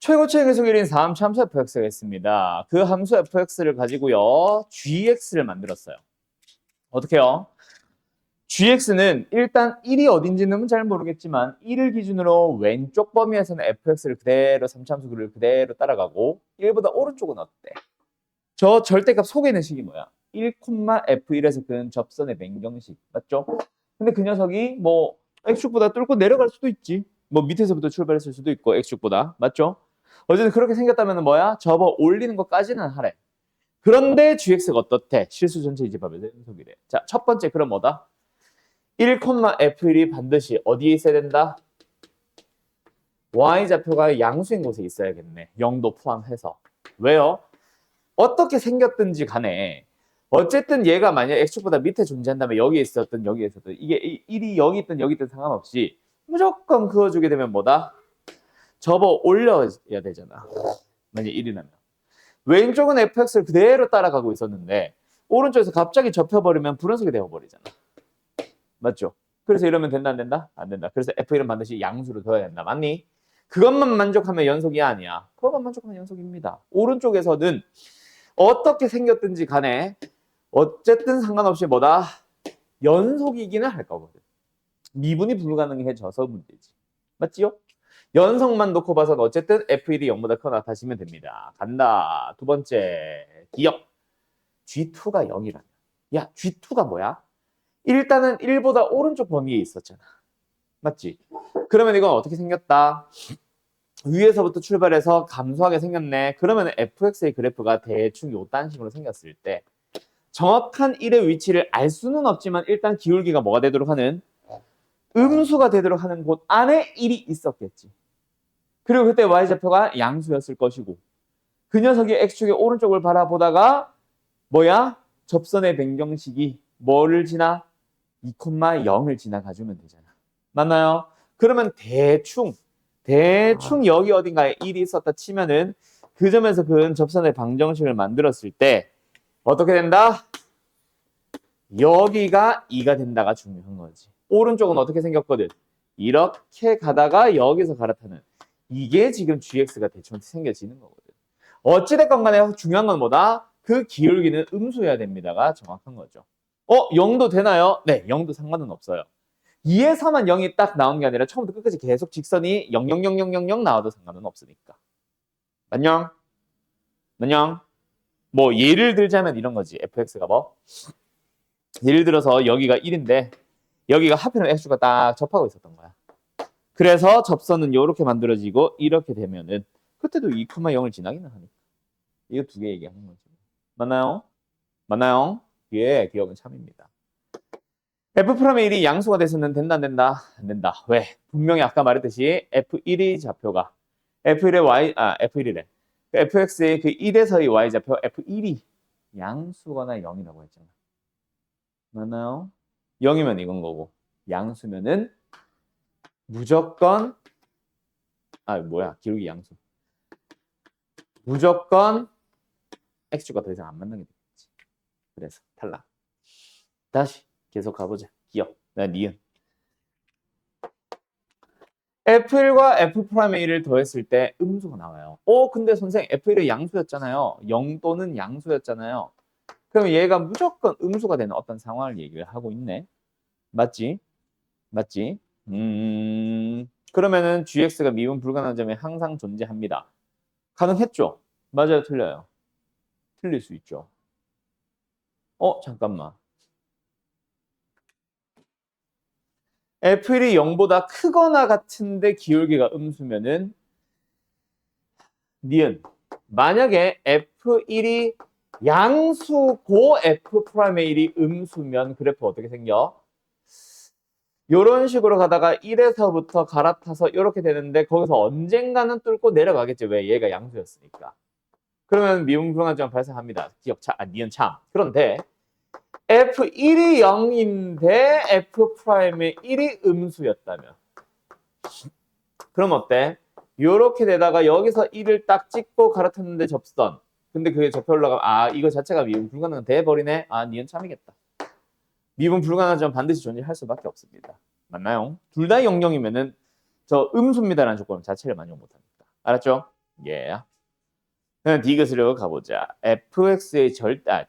최고치의 계속일인 4함수 함수 fx가 있습니다. 그 함수 fx를 가지고요. gx를 만들었어요. 어떻게요? gx는 일단 1이 어딘지는 잘 모르겠지만 1을 기준으로 왼쪽 범위에서는 fx를 그대로 3차함수를 그대로 따라가고 1보다 오른쪽은 어때? 저 절대값 속에는 식이 뭐야? 1,f1에서 그는 접선의 변경식 맞죠? 근데 그 녀석이 뭐 x축보다 뚫고 내려갈 수도 있지. 뭐 밑에서부터 출발했을 수도 있고 x축보다 맞죠? 어쨌든 그렇게 생겼다면 뭐야? 접어 올리는 것까지는 하래. 그런데 gx가 어떻대? 실수 전체 이집합에서 연속이래. 자, 첫 번째 그럼 뭐다? 1,f1이 반드시 어디에 있어야 된다? y좌표가 양수인 곳에 있어야겠네. 0도 포함해서. 왜요? 어떻게 생겼든지 간에 어쨌든 얘가 만약 x축보다 밑에 존재한다면 여기에 있었든 여기에 있었든 이게 1이 여기 있든 여기 있든 상관없이 무조건 그어주게 되면 뭐다? 접어 올려야 되잖아. 만약 1이라면. 왼쪽은 fx를 그대로 따라가고 있었는데 오른쪽에서 갑자기 접혀버리면 불연속이 되어버리잖아. 맞죠? 그래서 이러면 된다 안 된다? 안 된다. 그래서 f1은 반드시 양수로 둬야 된다. 맞니? 그것만 만족하면 연속이 아니야. 그것만 만족하면 연속입니다. 오른쪽에서는 어떻게 생겼든지 간에 어쨌든 상관없이 뭐다? 연속이기는 할 거거든. 미분이 불가능해져서 문제지. 맞지요? 연속만 놓고 봐서는 어쨌든 F1이 0보다 크거나 같아지면 됩니다. 간다. 두 번째, 기억. G2가 0이라면. 야, G2가 뭐야? 일단은 1보다 오른쪽 범위에 있었잖아. 맞지? 그러면 이건 어떻게 생겼다? 위에서부터 출발해서 감소하게 생겼네. 그러면 fx의 그래프가 대충 요딴 식으로 생겼을 때 정확한 1의 위치를 알 수는 없지만 일단 기울기가 뭐가 되도록 하는? 음수가 되도록 하는 곳 안에 1이 있었겠지. 그리고 그때 y좌표가 양수였을 것이고 그 녀석이 x축의 오른쪽을 바라보다가 뭐야? 접선의 변경식이 뭐를 지나? 2,0을 지나가주면 되잖아. 맞나요? 그러면 대충 여기 어딘가에 1이 있었다 치면은 그 점에서 그 접선의 방정식을 만들었을 때 어떻게 된다? 여기가 2가 된다가 중요한 거지. 오른쪽은 어떻게 생겼거든? 이렇게 가다가 여기서 갈아타는 이게 지금 gx가 대충 생겨지는 거거든. 어찌됐건 간에 중요한 건 뭐다? 그 기울기는 음수여야 됩니다가 정확한 거죠. 0도 되나요? 네, 0도 상관은 없어요. 2에서만 0이 딱 나온 게 아니라 처음부터 끝까지 계속 직선이 0, 0, 0, 0, 0, 0 나와도 상관은 없으니까. 안녕? 안녕? 뭐 예를 들자면 이런 거지. fx가 뭐? 예를 들어서 여기가 1인데 여기가 하필은 x가 딱 접하고 있었던 거야. 그래서 접선은 이렇게 만들어지고 이렇게 되면은 그때도 2,0을 지나기는 하니까. 이거 두 개 얘기하는 거지. 맞나요? 맞나요? 예, 기억은 참입니다. F'1의 1이 양수가 돼서는 된다 안 된다? 안 된다. 왜? 분명히 아까 말했듯이 F1의 좌표가 F1이래. fx의 그 1에서의 y좌표 F1이 양수거나 0이라고 했잖아. 맞나요? 0이면 이건 거고 양수면은 무조건 기울기 양수. 무조건 x축과 더 이상 안 만나게 되겠지. 그래서 탈락. 다시 계속 가보자. 기억. 니은. F1과 F'의 1을 더했을 때 음수가 나와요. 근데 선생 F1이 양수였잖아요. 0 또는 양수였잖아요. 그럼 얘가 무조건 음수가 되는 어떤 상황을 얘기를 하고 있네. 맞지? 맞지? 그러면은 gx가 미분 불가능한 점이 항상 존재합니다. 가능했죠? 맞아요, 틀려요? 틀릴 수 있죠. 잠깐만. F1이 0보다 크거나 같은데 기울기가 음수면은 니은. 만약에 F1이 양수고 F'의 1이 음수면 그래프 어떻게 생겨? 이런 식으로 가다가 1에서부터 갈아타서 이렇게 되는데 거기서 언젠가는 뚫고 내려가겠지. 왜? 얘가 양수였으니까. 그러면 미분 불가능한 점을 발생합니다. 니은 참. 그런데 F1이 0인데 F'의 1이 음수였다면 그럼 어때? 요렇게 되다가 여기서 1을 딱 찍고 갈아탔는데 접선. 근데 그게 접혀 올라가면 이거 자체가 미분 불가능한 돼버리네. 니은 참이겠다. 미분 불가능한 점 반드시 존재할 수밖에 없습니다. 맞나요? 둘 다 0,0이면은 저 음수입니다라는 조건 자체를 만족 못합니다. 알았죠? 예. 그럼 디귿으로 가보자. fx의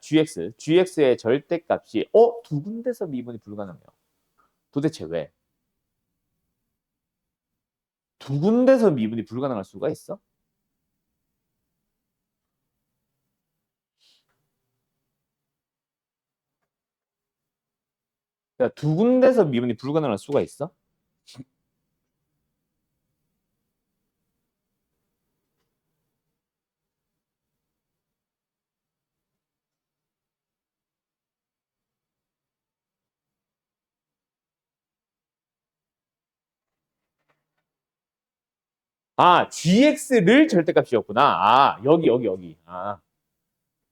gx의 절대값이 두 군데서 미분이 불가능해요. 도대체 왜? 두 군데서 미분이 불가능할 수가 있어? 야, 두 군데서 미분이 불가능할 수가 있어? 아, gx를 절대값이었구나. 아, 여기. 아,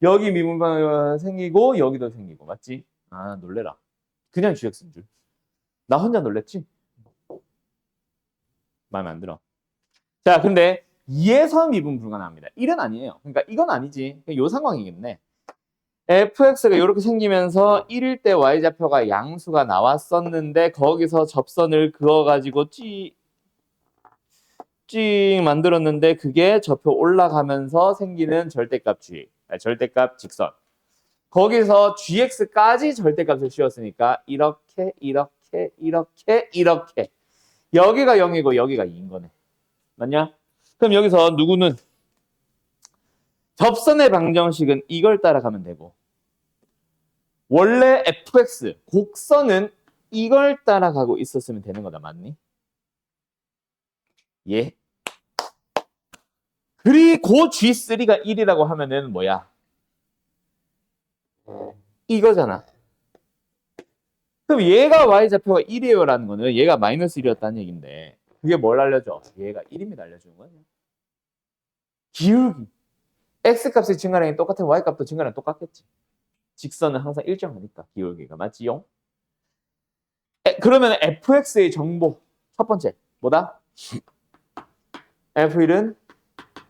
여기 미분가 생기고 여기도 생기고 맞지? 아, 놀래라. 그냥 gx인 줄. 나 혼자 놀랬지? 마음에 안 들어. 자, 근데 2에서 미분 불가능합니다. 1은 아니에요. 그러니까 이건 아니지. 요 상황이겠네. fx가 이렇게 생기면서 1일 때 y좌표가 양수가 나왔었는데 거기서 접선을 그어가지고 찡 만들었는데 그게 접표 올라가면서 생기는 절대값 절대값 직선. 거기서 gx까지 절대값을 씌웠으니까 이렇게 여기가 0이고 여기가 2인 거네. 맞냐? 그럼 여기서 누구는 접선의 방정식은 이걸 따라가면 되고 원래 fx 곡선은 이걸 따라가고 있었으면 되는 거다. 맞니? 예. 그리고 G3가 1이라고 하면은 뭐야? 이거잖아. 그럼 얘가 Y좌표가 1이에요라는 거는 얘가 마이너스 1이었다는 얘기인데 그게 뭘 알려줘? 얘가 1입니다 알려주는 거야. 기울기. X값의 증가량이 똑같은 Y값도 증가량 똑같겠지. 직선은 항상 일정하니까 기울기가 맞지요? 그러면 fx의 정보 첫 번째 뭐다? f1은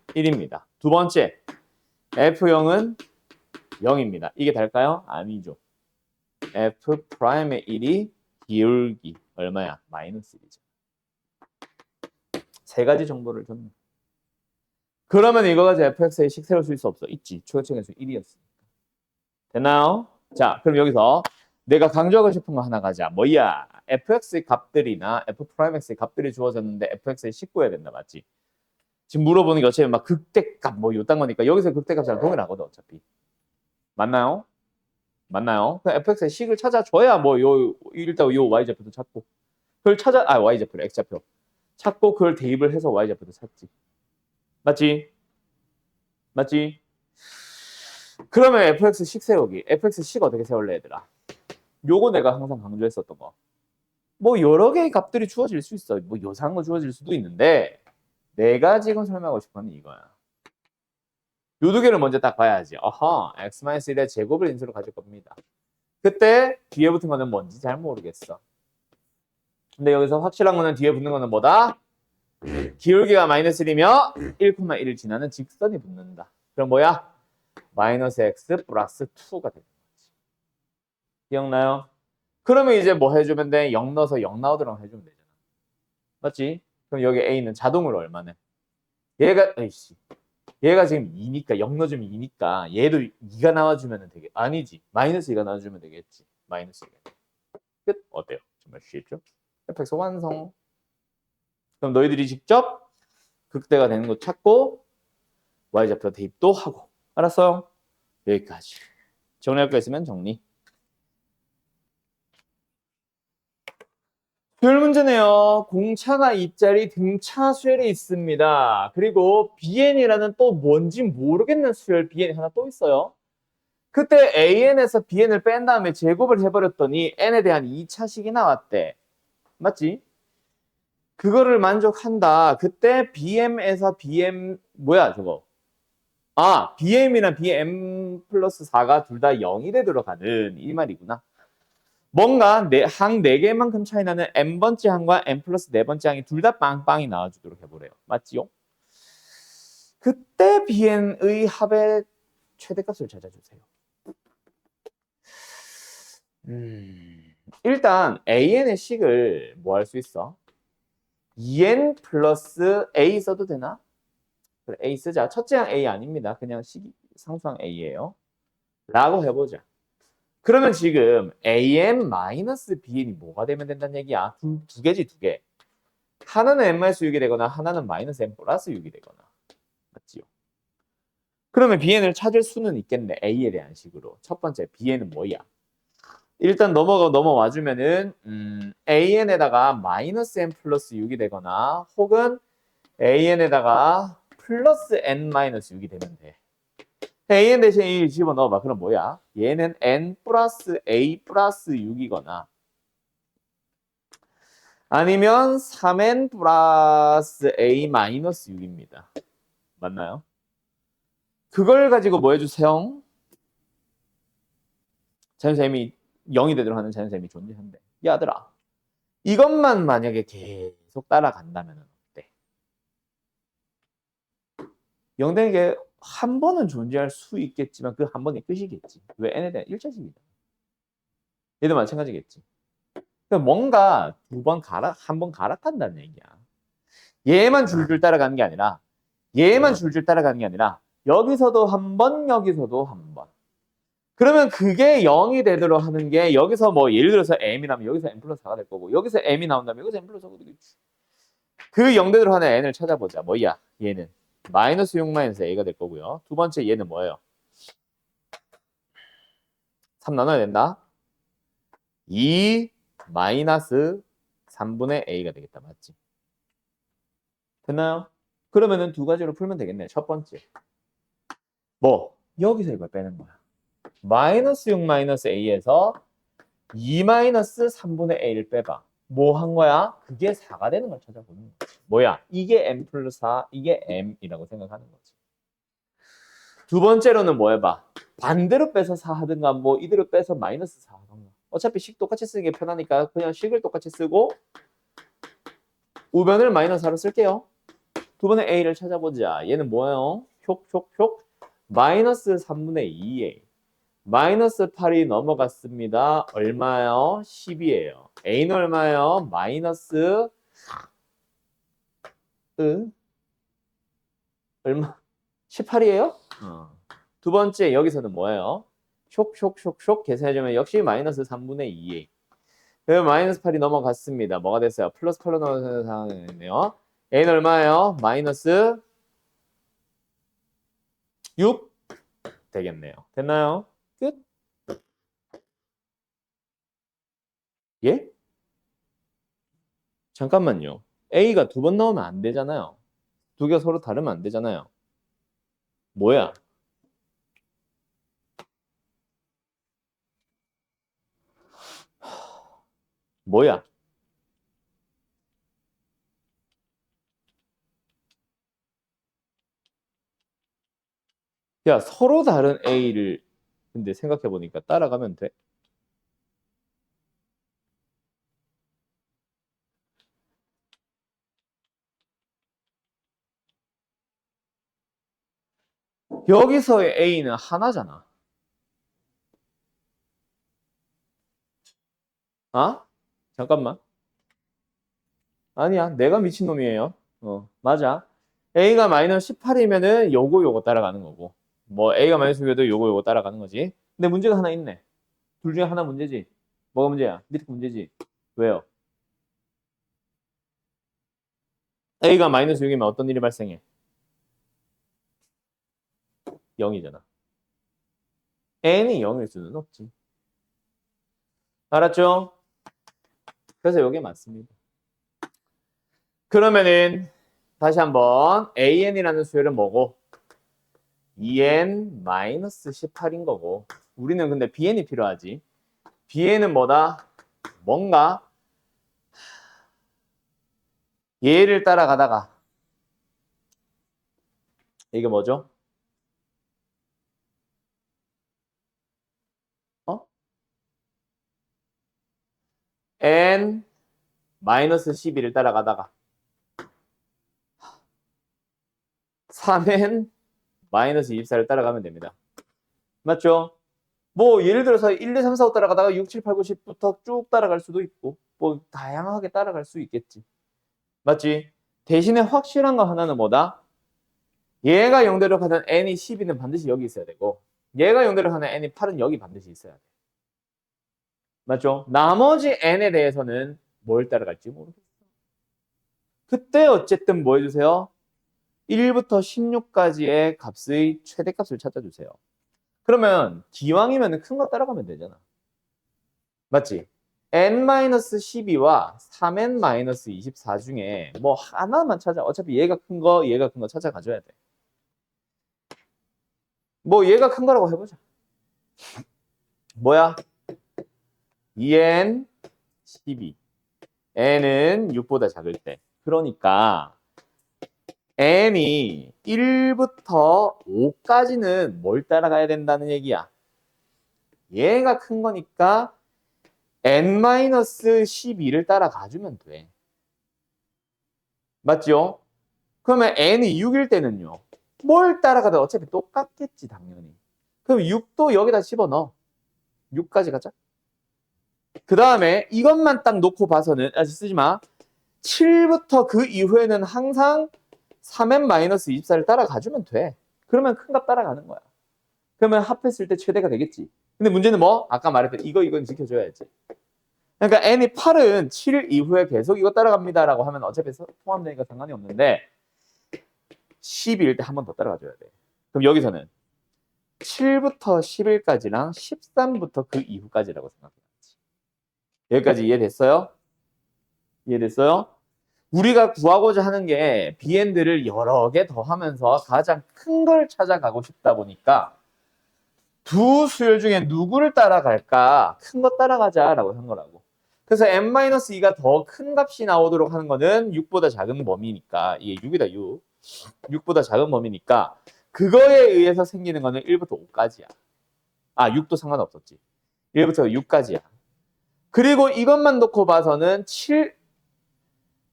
1입니다. 두 번째 f0은 0입니다. 이게 달까요? 아니죠. f'의 1이 기울기 얼마야? 마이너스 1이죠. 세 가지 정보를 줬네. 그러면 이거 가지고 fx의 식 새로 쓸 수 없어. 있지. 초계층에서 1이었으니까. 됐나요? 자, 그럼 여기서 내가 강조하고 싶은 거 하나 가자. 뭐야? fx의 값들이나 f'x의 값들이 주어졌는데 fx의 식 구해야 된다. 맞지? 지금 물어보는 게 어차피 막 극대값 뭐 요딴 거니까 여기서 극대값이랑 동일하거든 어차피. 맞나요? 맞나요? 그 fx의 식을 찾아줘야 뭐 일단 요 y좌표도 찾고 그걸 y좌표래 x좌표 찾고 그걸 대입을 해서 y좌표도 찾지. 맞지? 맞지? 그러면 fx 식 세우기. fx 식 어떻게 세울래 얘들아? 요거 내가 항상 강조했었던 거. 뭐 여러 개의 값들이 주어질 수 있어. 뭐 요상한 거 주어질 수도 있는데 내가 지금 설명하고 싶은 건 이거야. 요 두 개를 먼저 딱 봐야지. 어허, x-1의 제곱을 인수로 가질 겁니다. 그때 뒤에 붙은 거는 뭔지 잘 모르겠어. 근데 여기서 확실한 거는 뒤에 붙는 거는 뭐다? 기울기가 마이너스 1이며 1,1을 지나는 직선이 붙는다. 그럼 뭐야? 마이너스 x 플러스 2가 되는 거지. 기억나요? 그러면 이제 뭐 해주면 돼? 0 넣어서 0 나오도록 해주면 되잖아. 맞지? 그럼 여기 a는 자동으로 얼마네? 얘가 지금 2니까 0 넣어주면 2니까 얘도 2가 나와주면 되게 아니지. 마이너스 2가 나와주면 되겠지. 마이너스 2가. 끝. 어때요? 정말 쉽죠? fx 완성. 그럼 너희들이 직접 극대가 되는 거 찾고 y좌표 대입도 하고. 알았어요? 여기까지. 정리할 거 있으면 정리. 수열 문제네요. 공차가 2짜리 등차 수열이 있습니다. 그리고 BN이라는 또 뭔지 모르겠는 수열 BN이 하나 또 있어요. 그때 AN에서 BN을 뺀 다음에 제곱을 해버렸더니 N에 대한 2차식이 나왔대. 맞지? 그거를 만족한다. 그때 BM에서 BM 뭐야 저거? 아, BM이랑 BM 플러스 4가 둘 다 0이 되도록 하는 이 말이구나. 뭔가 항 4개만큼 차이 나는 n번째 항과 n 플러스 4번째 항이 둘 다 빵빵이 나와주도록 해보래요. 맞지요? 그때 BN의 합의 최대값을 찾아주세요. 일단 AN의 식을 뭐 할 수 있어? 2n 플러스 A 써도 되나? 그래, A 쓰자. 첫째 항 A 아닙니다. 그냥 상수항 A예요. 라고 해보자. 그러면 지금 AM-BN이 뭐가 되면 된다는 얘기야? 두 개지, 두 개. 하나는 n-6이 되거나 하나는 -n+6이 되거나. 맞지요? 그러면 bn을 찾을 수는 있겠네. a에 대한 식으로. 첫 번째, bn은 뭐야? 일단 넘어와 주면은 an에다가 -n+6이 되거나 혹은 an에다가 +n-6이 되면 돼. an 대신 1 집어넣어봐. 그럼 뭐야? 얘는 n 플러스 a 플러스 6이거나 아니면 3n 플러스 a 마이너스 6입니다. 맞나요? 그걸 가지고 뭐 해주세요? 자연셈이 0이 되도록 하는 자연셈이 존재한대. 야들아, 이것만 만약에 계속 따라간다면 어때? 0 되는 게 한 번은 존재할 수 있겠지만 그 한 번이 끝이겠지. 왜? n에 대한 일차식이다. 얘도 마찬가지겠지. 그러니까 뭔가 한 번 갈아탄다는 얘기야. 얘만 줄줄 따라가는 게 아니라 얘만 줄줄 따라가는 게 아니라 여기서도 한 번, 여기서도 한 번. 그러면 그게 0이 되도록 하는 게 여기서 뭐 예를 들어서 m이 나면 여기서 n 플러스 4가 될 거고 여기서 m이 나온다면 여기서 n 플러스 4가 되겠지. 그 0 되도록 하는 n을 찾아보자. 뭐야? 얘는 -6 a가 될 거고요. 두 번째 얘는 뭐예요? 3 나눠야 된다. 2 마이너스 3분의 a가 되겠다. 맞지? 됐나요? 그러면은 두 가지로 풀면 되겠네. 첫 번째. 뭐? 여기서 이걸 빼는 거야. -6 a에서 2 3분의 a를 빼봐. 뭐 한 거야? 그게 4가 되는 걸 찾아보는 거지. 뭐야? 이게 m 플러스 4, 이게 m이라고 생각하는 거지. 두 번째로는 뭐 해봐? 반대로 빼서 4 하든가 뭐 이대로 빼서 -4 하든가. 어차피 식 똑같이 쓰는 게 편하니까 그냥 식을 똑같이 쓰고 우변을 -4로 쓸게요. 두 번의 a를 찾아보자. 얘는 뭐예요? 촉촉촉 마이너스 3분의 2a. 마이너스 8이 넘어갔습니다. 얼마요? 10이에요. a는 얼마요? 마이너스 얼마? 18이에요? 두 번째 여기서는 뭐예요? 촉촉촉촉 계산해주면 역시 마이너스 3분의 2a. 그럼 마이너스 8이 넘어갔습니다. 뭐가 됐어요? 플러스 8로 넘어가는 상황이네요. a는 얼마예요? 마이너스 6 되겠네요. 됐나요? 끝. 예? 잠깐만요. a가 두 번 나오면 안 되잖아요. 두 개가 서로 다르면 안 되잖아요. 뭐야? 뭐야? 야, 서로 다른 a를 근데 생각해 보니까 따라가면 돼. 여기서의 a는 하나잖아. 아? 잠깐만. 아니야, 내가 미친놈이에요. 맞아. a가 마이너스 18이면은 요거 따라가는 거고. 뭐 a가 마이너스 6이도 요거 따라가는 거지. 근데 문제가 하나 있네. 둘 중에 하나 문제지. 뭐가 문제야? 밑에 거 문제지. 왜요? a가 마이너스 6이면 어떤 일이 발생해? 0이잖아. n이 0일 수는 없지. 알았죠? 그래서 이게 맞습니다. 그러면은 다시 한번 an이라는 수열은 뭐고? 2n-18인 거고 우리는 근데 bn이 필요하지. bn은 뭐다? 뭔가 얘를 따라가다가 이게 뭐죠? 어? n-12를 따라가다가 3n-24를 따라가면 됩니다. 맞죠? 뭐 예를 들어서 1, 2, 3, 4, 5 따라가다가 6, 7, 8, 9, 10부터 쭉 따라갈 수도 있고 뭐 다양하게 따라갈 수 있겠지. 맞지? 대신에 확실한 거 하나는 뭐다? 얘가 0대로 가는 n이 12는 반드시 여기 있어야 되고 얘가 0대로 가는 n이 8은 여기 반드시 있어야 돼. 맞죠? 나머지 n에 대해서는 뭘 따라갈지 모르겠어. 그때 어쨌든 뭐 해주세요? 1부터 16까지의 값의 최대값을 찾아주세요. 그러면 기왕이면 큰 거 따라가면 되잖아. 맞지? n-12와 3n-24 중에 뭐 하나만 찾아. 어차피 얘가 큰 거, 얘가 큰 거 찾아가줘야 돼. 뭐 얘가 큰 거라고 해보자. 뭐야? 2n 12. n은 6보다 작을 때. 그러니까 n이 1부터 5까지는 뭘 따라가야 된다는 얘기야. 얘가 큰 거니까 n-12를 따라가주면 돼. 맞죠? 그러면 n이 6일 때는요. 뭘 따라가도 어차피 똑같겠지 당연히. 그럼 6도 여기다 집어넣어. 6까지 가자. 그 다음에 이것만 딱 놓고 봐서는 아직 쓰지 마. 7부터 그 이후에는 항상 3n-24를 따라가주면 돼. 그러면 큰 값 따라가는 거야. 그러면 합했을 때 최대가 되겠지. 근데 문제는 뭐? 아까 말했던 이건 지켜줘야지. 그러니까 n이 8은 7 이후에 계속 이거 따라갑니다라고 하면 어차피 포함되니까 상관이 없는데 12일 때 한 번 더 따라가줘야 돼. 그럼 여기서는 7부터 11까지랑 13부터 그 이후까지라고 생각해야지. 여기까지 이해됐어요? 이해됐어요? 우리가 구하고자 하는 게 비엔드를 여러 개 더하면서 가장 큰 걸 찾아가고 싶다 보니까 두 수열 중에 누구를 따라갈까? 큰 거 따라가자라고 한 거라고. 그래서 n-2가 더 큰 값이 나오도록 하는 거는 6보다 작은 범위니까 이게 6이다 6. 6보다 작은 범위니까 그거에 의해서 생기는 거는 1부터 5까지야. 아 6도 상관없었지. 1부터 6까지야. 그리고 이것만 놓고 봐서는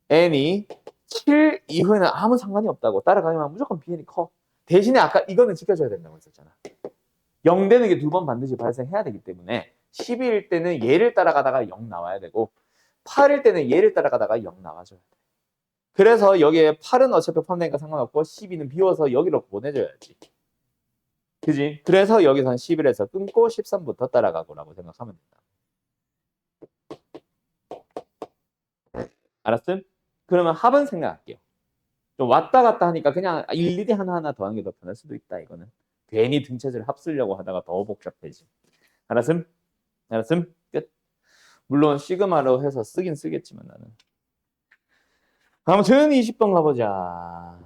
7n이 7 이후에는 아무 상관이 없다고. 따라가면 무조건 bn이 커. 대신에 아까 이거는 지켜줘야 된다고 했었잖아. 0 되는 게 두 번 반드시 발생해야 되기 때문에 12일 때는 얘를 따라가다가 0 나와야 되고 8일 때는 얘를 따라가다가 0 나와줘야 돼. 그래서 여기에 8은 어차피 포함되니까 상관없고 12는 비워서 여기로 보내줘야지. 그지? 그래서 여기서는 11에서 끊고 13부터 따라가고라고 생각하면 된다. 알았음? 그러면 합은 생각할게요. 좀 왔다 갔다 하니까 그냥 일일이 하나하나 더하는 게 더 편할 수도 있다. 이거는 괜히 등차수를 합쓰려고 하다가 더 복잡해지. 알았음? 알았음? 끝. 물론 시그마로 해서 쓰긴 쓰겠지만 나는. 아무튼 20번 가보자.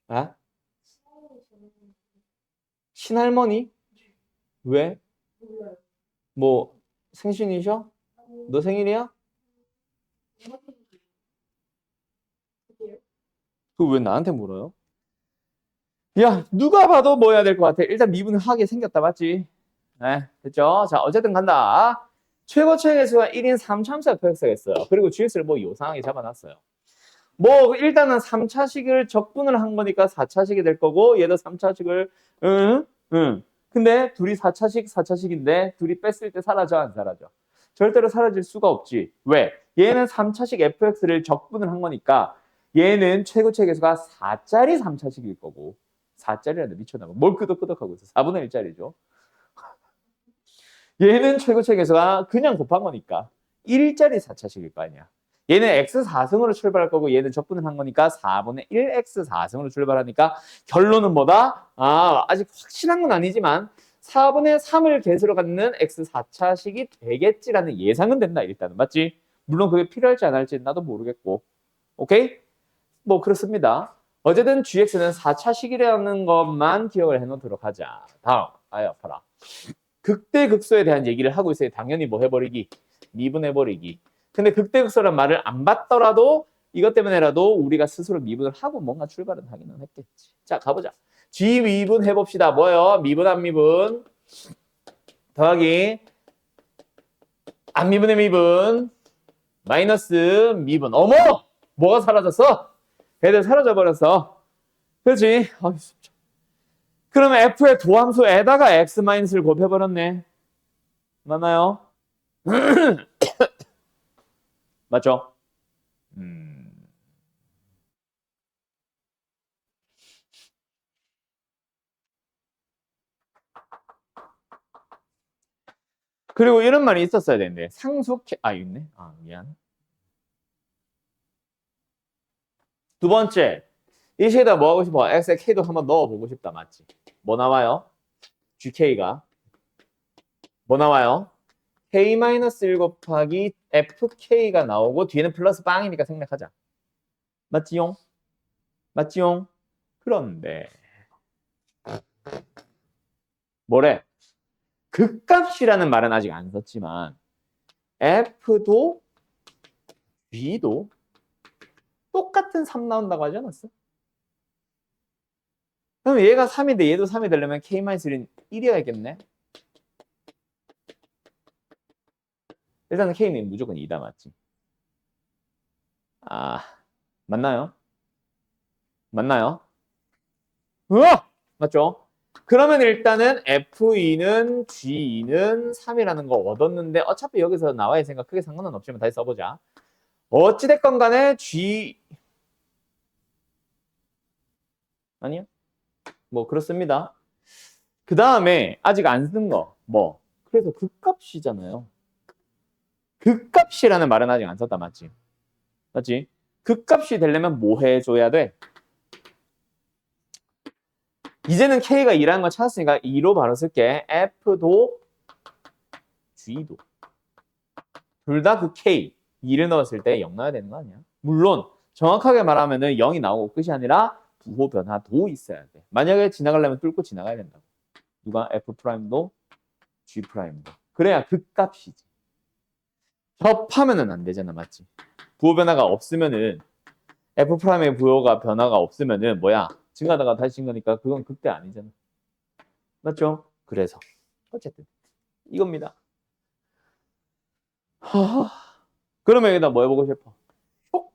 아? 친할머니? 왜? 뭐 생신이셔? 너 생일이야? 그거 왜 나한테 물어요? 야, 누가 봐도 뭐 해야 될 것 같아. 일단 미분을 하게 생겼다, 맞지? 네, 됐죠? 자, 어쨌든 간다. 최고차의 수가 1인 3차함수 fx가 있어요. 그리고 gx를 뭐 요상하게 잡아놨어요. 뭐 일단은 3차식을 적분을 한 거니까 4차식이 될 거고 얘도 3차식을 응. 근데 둘이 4차식인데 둘이 뺐을 때 사라져 안 사라져? 절대로 사라질 수가 없지. 왜? 얘는 3차식 fx를 적분을 한 거니까 얘는 최고차의 개수가 4짜리 3차식일 거고 4짜리라도 미쳐나가 뭘 끄덕끄덕하고 있어. 4분의 1짜리죠. 얘는 최고차의 개수가 그냥 곱한 거니까 1짜리 4차식일 거 아니야. 얘는 x4승으로 출발할 거고 얘는 적분을 한 거니까 4분의 1x4승으로 출발하니까 결론은 뭐다? 아직 확실한 건 아니지만 4분의 3을 개수로 갖는 x4차식이 되겠지라는 예상은 된다. 일단은 맞지? 물론 그게 필요할지 안 할지 나도 모르겠고 오케이? 뭐 그렇습니다. 어쨌든 gx는 4차식이라는 것만 기억을 해놓도록 하자. 다음 아파라. 극대극소에 대한 얘기를 하고 있어요. 당연히 뭐 해버리기, 미분해버리기. 근데 극대극소란 말을 안 받더라도 이것 때문에라도 우리가 스스로 미분을 하고 뭔가 출발은 하기는 했겠지. 자, 가보자. G 미분 해봅시다. 뭐요? 미분 안 미분 더하기 안 미분의 미분 마이너스 미분. 어머! 뭐가 사라졌어? 애들 사라져버렸어. 그렇지? 그러면 F의 도함수에다가 X-를 곱해버렸네. 맞나요? 맞죠? 그리고 이런 말이 있었어야 되는데 상수 K 있네. 미안. 두 번째, 이 식에다 뭐 하고 싶어? X에 K도 한번 넣어보고 싶다. 맞지? 뭐 나와요? GK가 뭐 나와요? K-1 곱하기 FK가 나오고 뒤에는 플러스 빵이니까 생략하자. 맞지용? 맞지용? 그런데 뭐래? 극값이라는 말은 아직 안 썼지만 F도 G도 똑같은 3 나온다고 하지 않았어? 그럼 얘가 3인데 얘도 3이 되려면 K-1은 1이어야겠네? 일단은 K는 무조건 2다 맞지? 맞나요? 맞나요? 맞죠? 그러면 일단은 F2는 G2는 3이라는 거 얻었는데 어차피 여기서 나와야 생각 크게 상관은 없지만 다시 써보자. 어찌됐건 간에 G 아니요? 뭐 그렇습니다. 그 다음에 아직 안 쓴 거 뭐? 그래서 극값이잖아요. 극값이라는 말은 아직 안 썼다 맞지? 맞지? 극값이 되려면 뭐 해줘야 돼? 이제는 K가 2라는 걸 찾았으니까 2로 바로 쓸게. F도 G도 둘 다 그 K 2를 넣었을 때 0 넣어야 되는 거 아니야? 물론 정확하게 말하면은 0이 나오고 끝이 아니라 부호 변화도 있어야 돼. 만약에 지나가려면 뚫고 지나가야 된다고. 누가 F'도 G'도. 그래야 극값이지. 접하면은 안 되잖아. 맞지? 부호 변화가 없으면은 F'의 부호가 변화가 없으면은 뭐야? 증가하다가 다시 증가니까 그건 극대 아니잖아. 맞죠? 그래서 어쨌든 이겁니다. 그러면 여기다 뭐 해보고 싶어? 톡!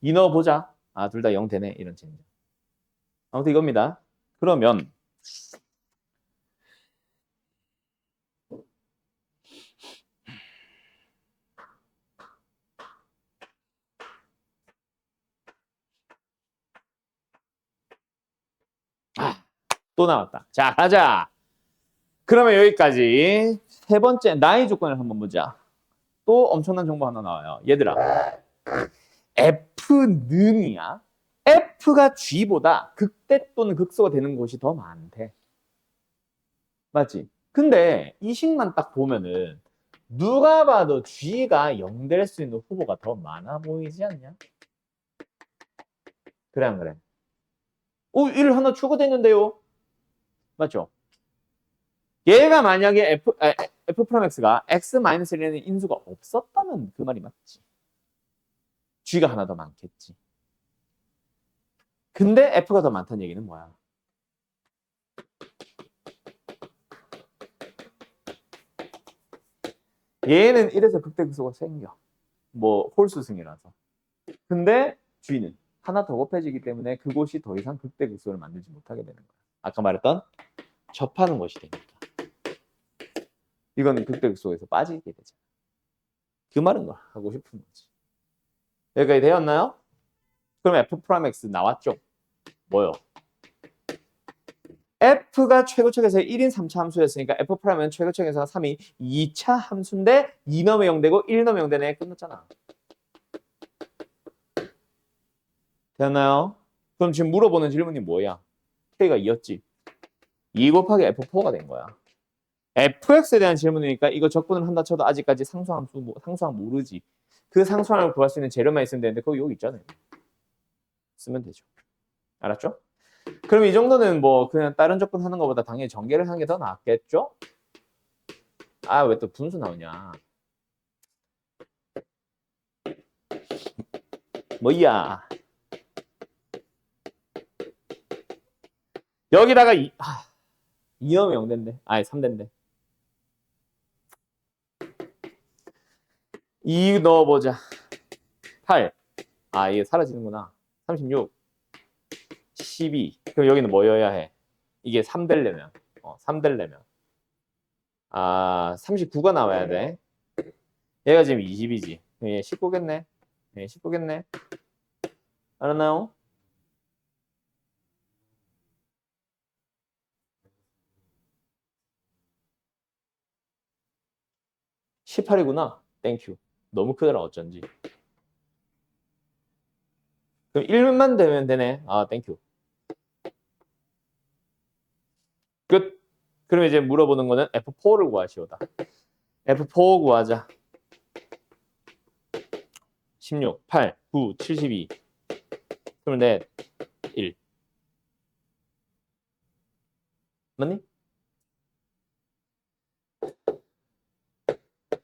2 넣어보자. 둘 다 0 되네. 이런 쟁. 아무튼 이겁니다. 그러면 또 나왔다. 자, 가자. 그러면 여기까지 세 번째 나의 조건을 한번 보자. 또 엄청난 정보 하나 나와요. 얘들아, F는이야. F가 G보다 극대 또는 극소가 되는 곳이 더 많대. 맞지? 근데 이 식만 딱 보면은 누가 봐도 G가 0 될 수 있는 후보가 더 많아 보이지 않냐? 그래 안 그래? 1 하나 추가됐는데요. 맞죠? 얘가 만약에 F 프라임 X가 X-1이라는 인수가 없었다면 그 말이 맞지. G가 하나 더 많겠지. 근데 F가 더 많다는 얘기는 뭐야? 얘는 이래서 극대극소가 생겨. 뭐 홀수승이라서. 근데 G는 하나 더 곱해지기 때문에 그곳이 더 이상 극대극소를 만들지 못하게 되는 거야. 아까 말했던 접하는 것이 되니까. 이건 극대극소에서 빠지게 되잖아. 그 말은 거 하고 싶은 거지. 여기까지 되었나요? 그럼 F 프라임 X 나왔죠? 뭐요? F가 최고척에서 1인 3차 함수였으니까 F 프라임은 최고척에서 3이 2차 함수인데 2 넣으면 0 되고 1 넣으면 0 되네. 끝났잖아. 됐나요? 그럼 지금 물어보는 질문이 뭐야? K가 2였지. 2 곱하기 F4가 된 거야. FX에 대한 질문이니까 이거 적분을 한다 쳐도 아직까지 상수함수, 상수함 모르지. 그 상수함을 구할 수 있는 재료만 있으면 되는데 그거 여기 있잖아요. 쓰면 되죠. 알았죠? 그럼 이 정도는 뭐 그냥 다른 적분 하는 것보다 당연히 전개를 하는 게 더 낫겠죠? 왜 또 분수 나오냐? 뭐야? 여기다가 2 넣으면 0 된대. 3 된대. 2 넣어보자. 8. 이게 사라지는구나. 36. 12. 그럼 여기는 뭐여야 해? 이게 3 되려면. 3 되려면. 39가 나와야 돼. 얘가 지금 20이지. 얘 19겠네. 얘 19겠네. 알았나요? 18이구나. 땡큐. 너무 크더라 어쩐지. 그럼 1만 되면 되네. 아, 땡큐. 끝. 그럼 이제 물어보는 거는 F4를 구하시오다. F4 구하자. 16, 8, 9, 72, 24, 1. 맞니?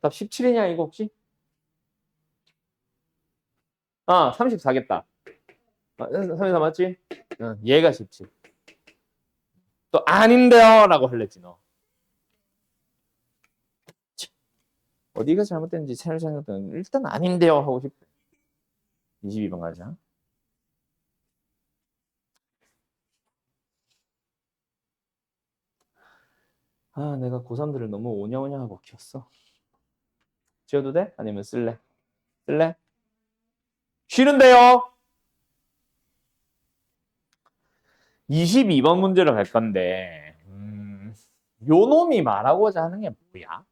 답 17이냐 이거 혹시? 아, 34겠다. 34 맞지? 응, 얘가 17. 또 아닌데요 라고 할랬지 너. 어디가 잘못됐는지 생각했더니 일단 아닌데요 하고 싶대. 22번 가자. 아, 내가 고3들을 너무 오냐오냐하고 키웠어. 지워도 돼? 아니면 쓸래? 쓸래? 싫은데요? 22번 문제로 갈 건데 요 놈이 말하고자 하는 게 뭐야?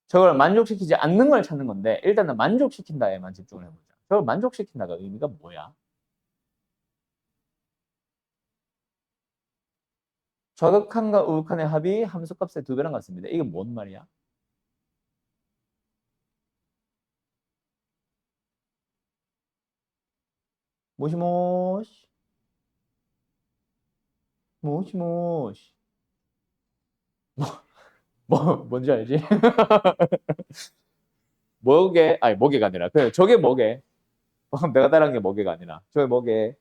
저걸 만족시키지 않는 걸 찾는 건데 일단은 만족시킨다에만 집중을 해보자. 저걸 만족시킨다가 의미가 뭐야? 좌극한과 우극한의 합이 함수값의 2배랑 같습니다. 이게 뭔 말이야? 모시모시 모시모시 뭔지 알지? 뭐게? 아니 뭐게가 아니라 그래 저게 뭐게? 내가 따라한 게 뭐게가 아니라 저게 뭐게?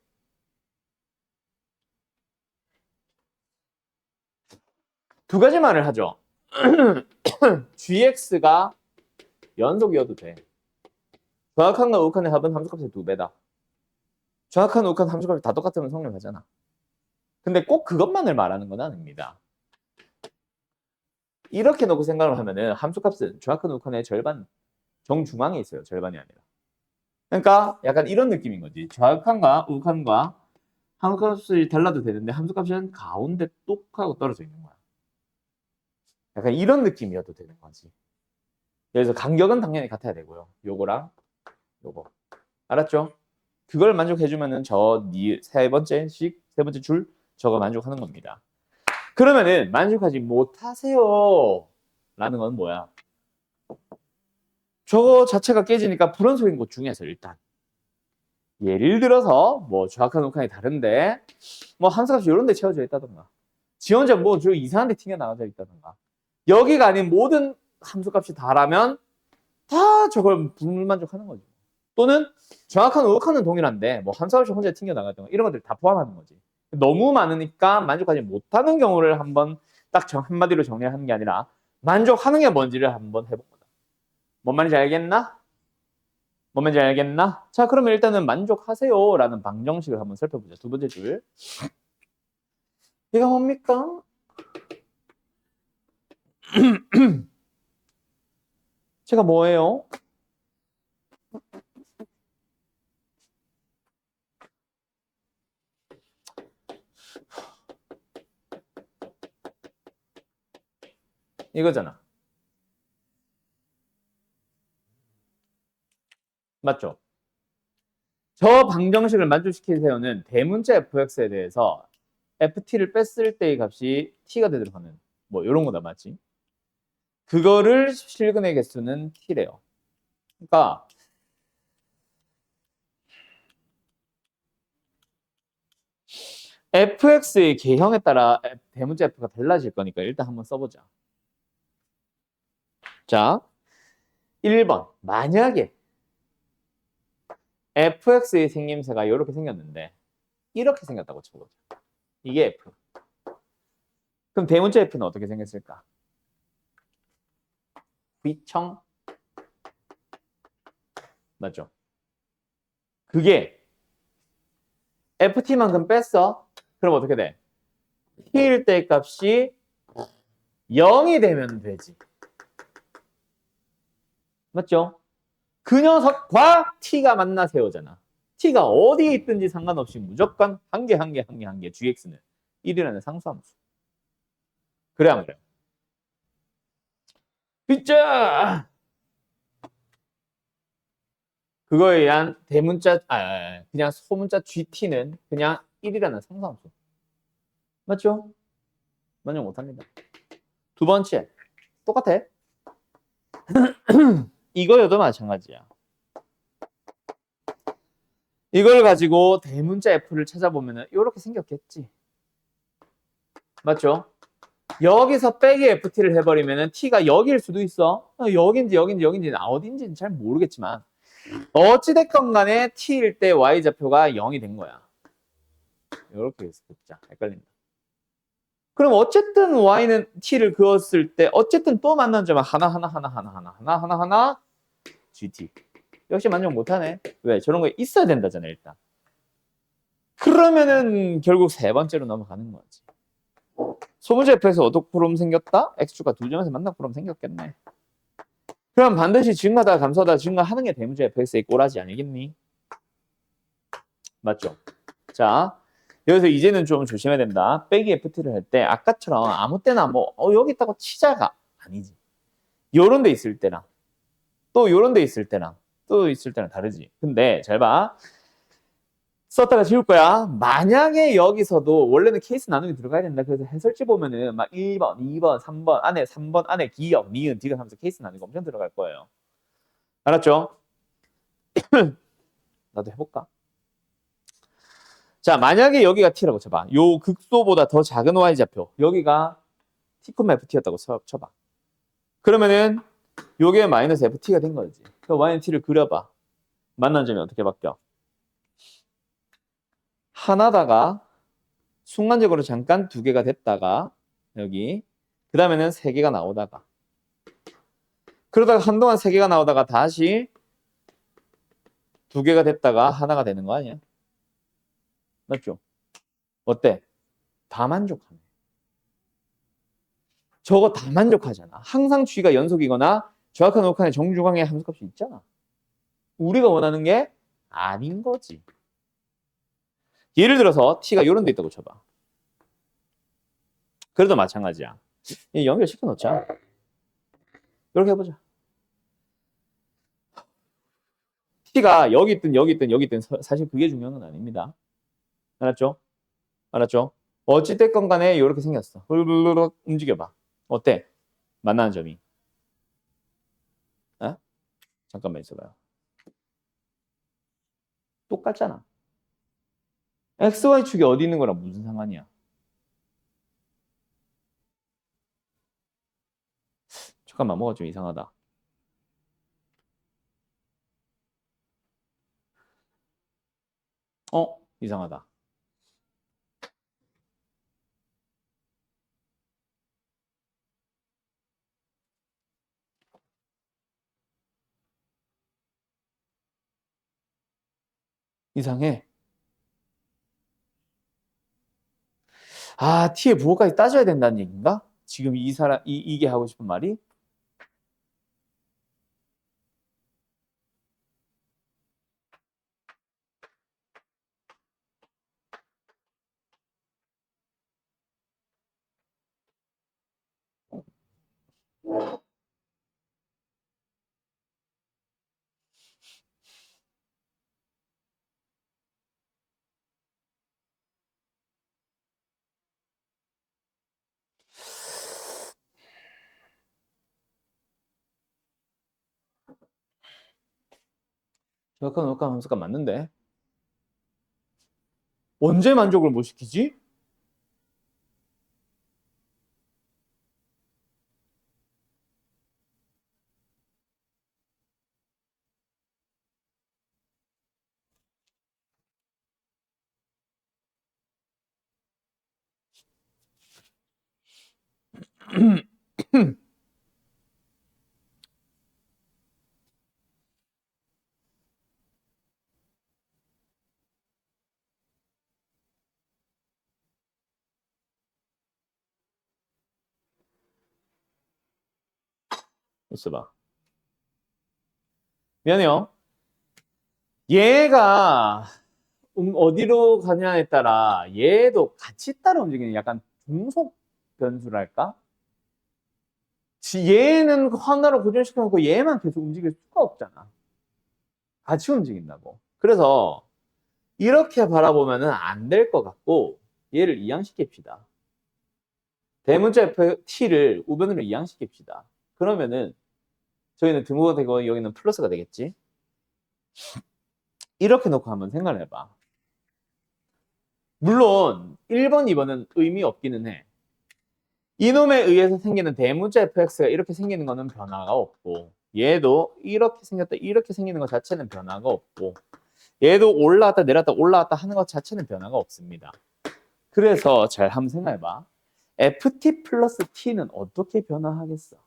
두 가지 말을 하죠. gx가 연속이어도 돼. 정확한과 우극한의 합은 함수값의 2배다. 정확한 우극한 함수값이 다 똑같으면 성립하잖아. 근데 꼭 그것만을 말하는 건 아닙니다. 이렇게 놓고 생각을 하면은 함수값은 정확한 우극한의 절반, 정중앙에 있어요. 절반이 아니라. 그러니까 약간 이런 느낌인 거지. 정확한과 우극한과 함수값이 달라도 되는데 함수값은 가운데 똑 하고 떨어져 있는 거야. 약간 이런 느낌이어도 되는 거지. 그래서 간격은 당연히 같아야 되고요. 요거랑 요거. 알았죠? 그걸 만족해주면은 세 번째 줄 저거 만족하는 겁니다. 그러면은 만족하지 못하세요 라는 건 뭐야? 저거 자체가 깨지니까 불원소인 것 중에서 일단 예를 들어서 뭐 정확한 우극한이 다른데 뭐 함수값이 이런 데 채워져 있다던가 지 혼자 뭐 저 이상한 데 튕겨나가져 있다던가 여기가 아닌 모든 함수값이 다라면 다 저걸 불만족하는 거죠. 또는 정확한 우극한은 동일한데 뭐 함수값이 혼자 튕겨나가던가 이런 것들 다 포함하는 거지. 너무 많으니까 만족하지 못하는 경우를 한번 딱 한마디로 정리하는 게 아니라 만족하는 게 뭔지를 한번 해본 거다. 뭔 말인지 알겠나? 뭔 말인지 알겠나? 자, 그러면 일단은 만족하세요 라는 방정식을 한번 살펴보자. 두 번째 줄. 이가 뭡니까? 제가 뭐예요? 이거잖아. 맞죠? 저 방정식을 만족시키세요는 대문자 fx에 대해서 ft를 뺐을 때의 값이 t가 되도록 하는 뭐 이런 거다 맞지? 그거를 실근의 개수는 t래요. 그러니까 fx의 개형에 따라 대문자 f가 달라질 거니까 일단 한번 써보자. 자, 1번 만약에 fx의 생김새가 이렇게 생겼는데 이렇게 생겼다고 쳐보자. 이게 f. 그럼 대문자 f는 어떻게 생겼을까? V청 맞죠? 그게 ft만큼 뺐어? 그럼 어떻게 돼? t일 때 값이 0이 되면 되지. 맞죠? 그 녀석과 t가 만나세요잖아. t가 어디에 있든지 상관없이 무조건 한 개, 한 개, 한 개, 한 개. gx는 1이라는 상수함수. 그래 안 그래? 진짜 그거에 의한 대문자, 그냥 소문자 gt는 그냥 1이라는 상수함수. 맞죠? 만족 못합니다. 두 번째, 똑같아. 이거여도 마찬가지야. 이걸 가지고 대문자 f를 찾아보면은 이렇게 생겼겠지. 맞죠? 여기서 빼기 ft를 해버리면은 t가 여기일 수도 있어. 여긴지 여긴지 여긴지 어딘지는 잘 모르겠지만 어찌됐건 간에 t일 때 y좌표가 0이 된 거야. 이렇게 해서 자 헷갈린다. 그럼 어쨌든 y는 t를 그었을 때 어쨌든 또 만난 점은 하나 gt. 역시 만족 못하네. 왜? 저런 거 있어야 된다잖아 일단. 그러면은 결국 세 번째로 넘어가는 거지. 소문자 f에서 어떻게 프롬 생겼다? x축과 두 점에서 만나 프롬 생겼겠네. 그럼 반드시 증가하다 감소하다 증가하는 게 대문자 fx의 꼬라지 아니겠니? 맞죠? 자, 여기서 이제는 좀 조심해야 된다. 빼기 ft를 할 때 아까처럼 아무 때나 뭐 여기 있다고 치자가 아니지. 요런 데 있을 때랑 또 요런 데 있을 때랑 또 있을 때랑 다르지. 근데 잘 봐. 썼다가 지울 거야. 만약에 여기서도 원래는 케이스 나누기 들어가야 된다. 그래서 해설지 보면은 막 1번, 2번, 3번 안에 기역, 니은, 디귿 하면서 케이스 나누기 엄청 들어갈 거예요. 알았죠? 나도 해볼까? 자, 만약에 여기가 t라고 쳐봐. 요 극소보다 더 작은 y좌표. 여기가 t, ft였다고 쳐봐. 그러면은 요게 마이너스 ft가 된 거지. 그럼 y는 t를 그려봐. 만난 점이 어떻게 바뀌어? 하나다가 순간적으로 잠깐 두 개가 됐다가 여기 그 다음에는 세 개가 나오다가 그러다가 한동안 세 개가 나오다가 다시 두 개가 됐다가 하나가 되는 거 아니야? 맞죠? 어때? 다 만족하네. 저거 다 만족하잖아. 항상 g가 연속이거나 정확한 오칸의 정중앙의 함수값이 있잖아. 우리가 원하는 게 아닌 거지. 예를 들어서 t가 이런 데 있다고 쳐봐. 그래도 마찬가지야. 연결시켜 놓자. 이렇게 해보자. t가 여기 있든 여기 있든 여기 있든 사실 그게 중요한 건 아닙니다. 알았죠? 알았죠? 어찌됐건 간에 이렇게 생겼어. 훌훌훌 움직여봐. 어때? 만나는 점이. 어? 잠깐만 있어봐요. 똑같잖아. XY축이 어디 있는 거랑 무슨 상관이야? 잠깐만, 뭐가 좀 이상하다. 이상하다. 이상해. 아, t의 부호까지 따져야 된다는 얘기인가? 지금 이게 하고 싶은 말이? 정확한 녹화 함수가 맞는데? 언제 만족을 못 시키지? 있어봐. 미안해요. 얘가 어디로 가냐에 따라 얘도 같이 따라 움직이는 약간 중속 변수랄까? 얘는 하나로 고정시켜놓고 얘만 계속 움직일 수가 없잖아. 같이 움직인다고. 그래서 이렇게 바라보면은 안 될 것 같고 얘를 이항시킵시다. 대문자 ft를 우변으로 이항시킵시다. 그러면은 저희는 등호가 되고 여기는 플러스가 되겠지. 이렇게 놓고 한번 생각을 해봐. 물론 1번, 2번은 의미 없기는 해. 이놈에 의해서 생기는 대문자 fx가 이렇게 생기는 거는 변화가 없고 얘도 이렇게 생겼다 이렇게 생기는 것 자체는 변화가 없고 얘도 올라왔다 내려왔다 올라왔다 하는 것 자체는 변화가 없습니다. 그래서 잘 한번 생각해봐. ft 플러스 t는 어떻게 변화하겠어?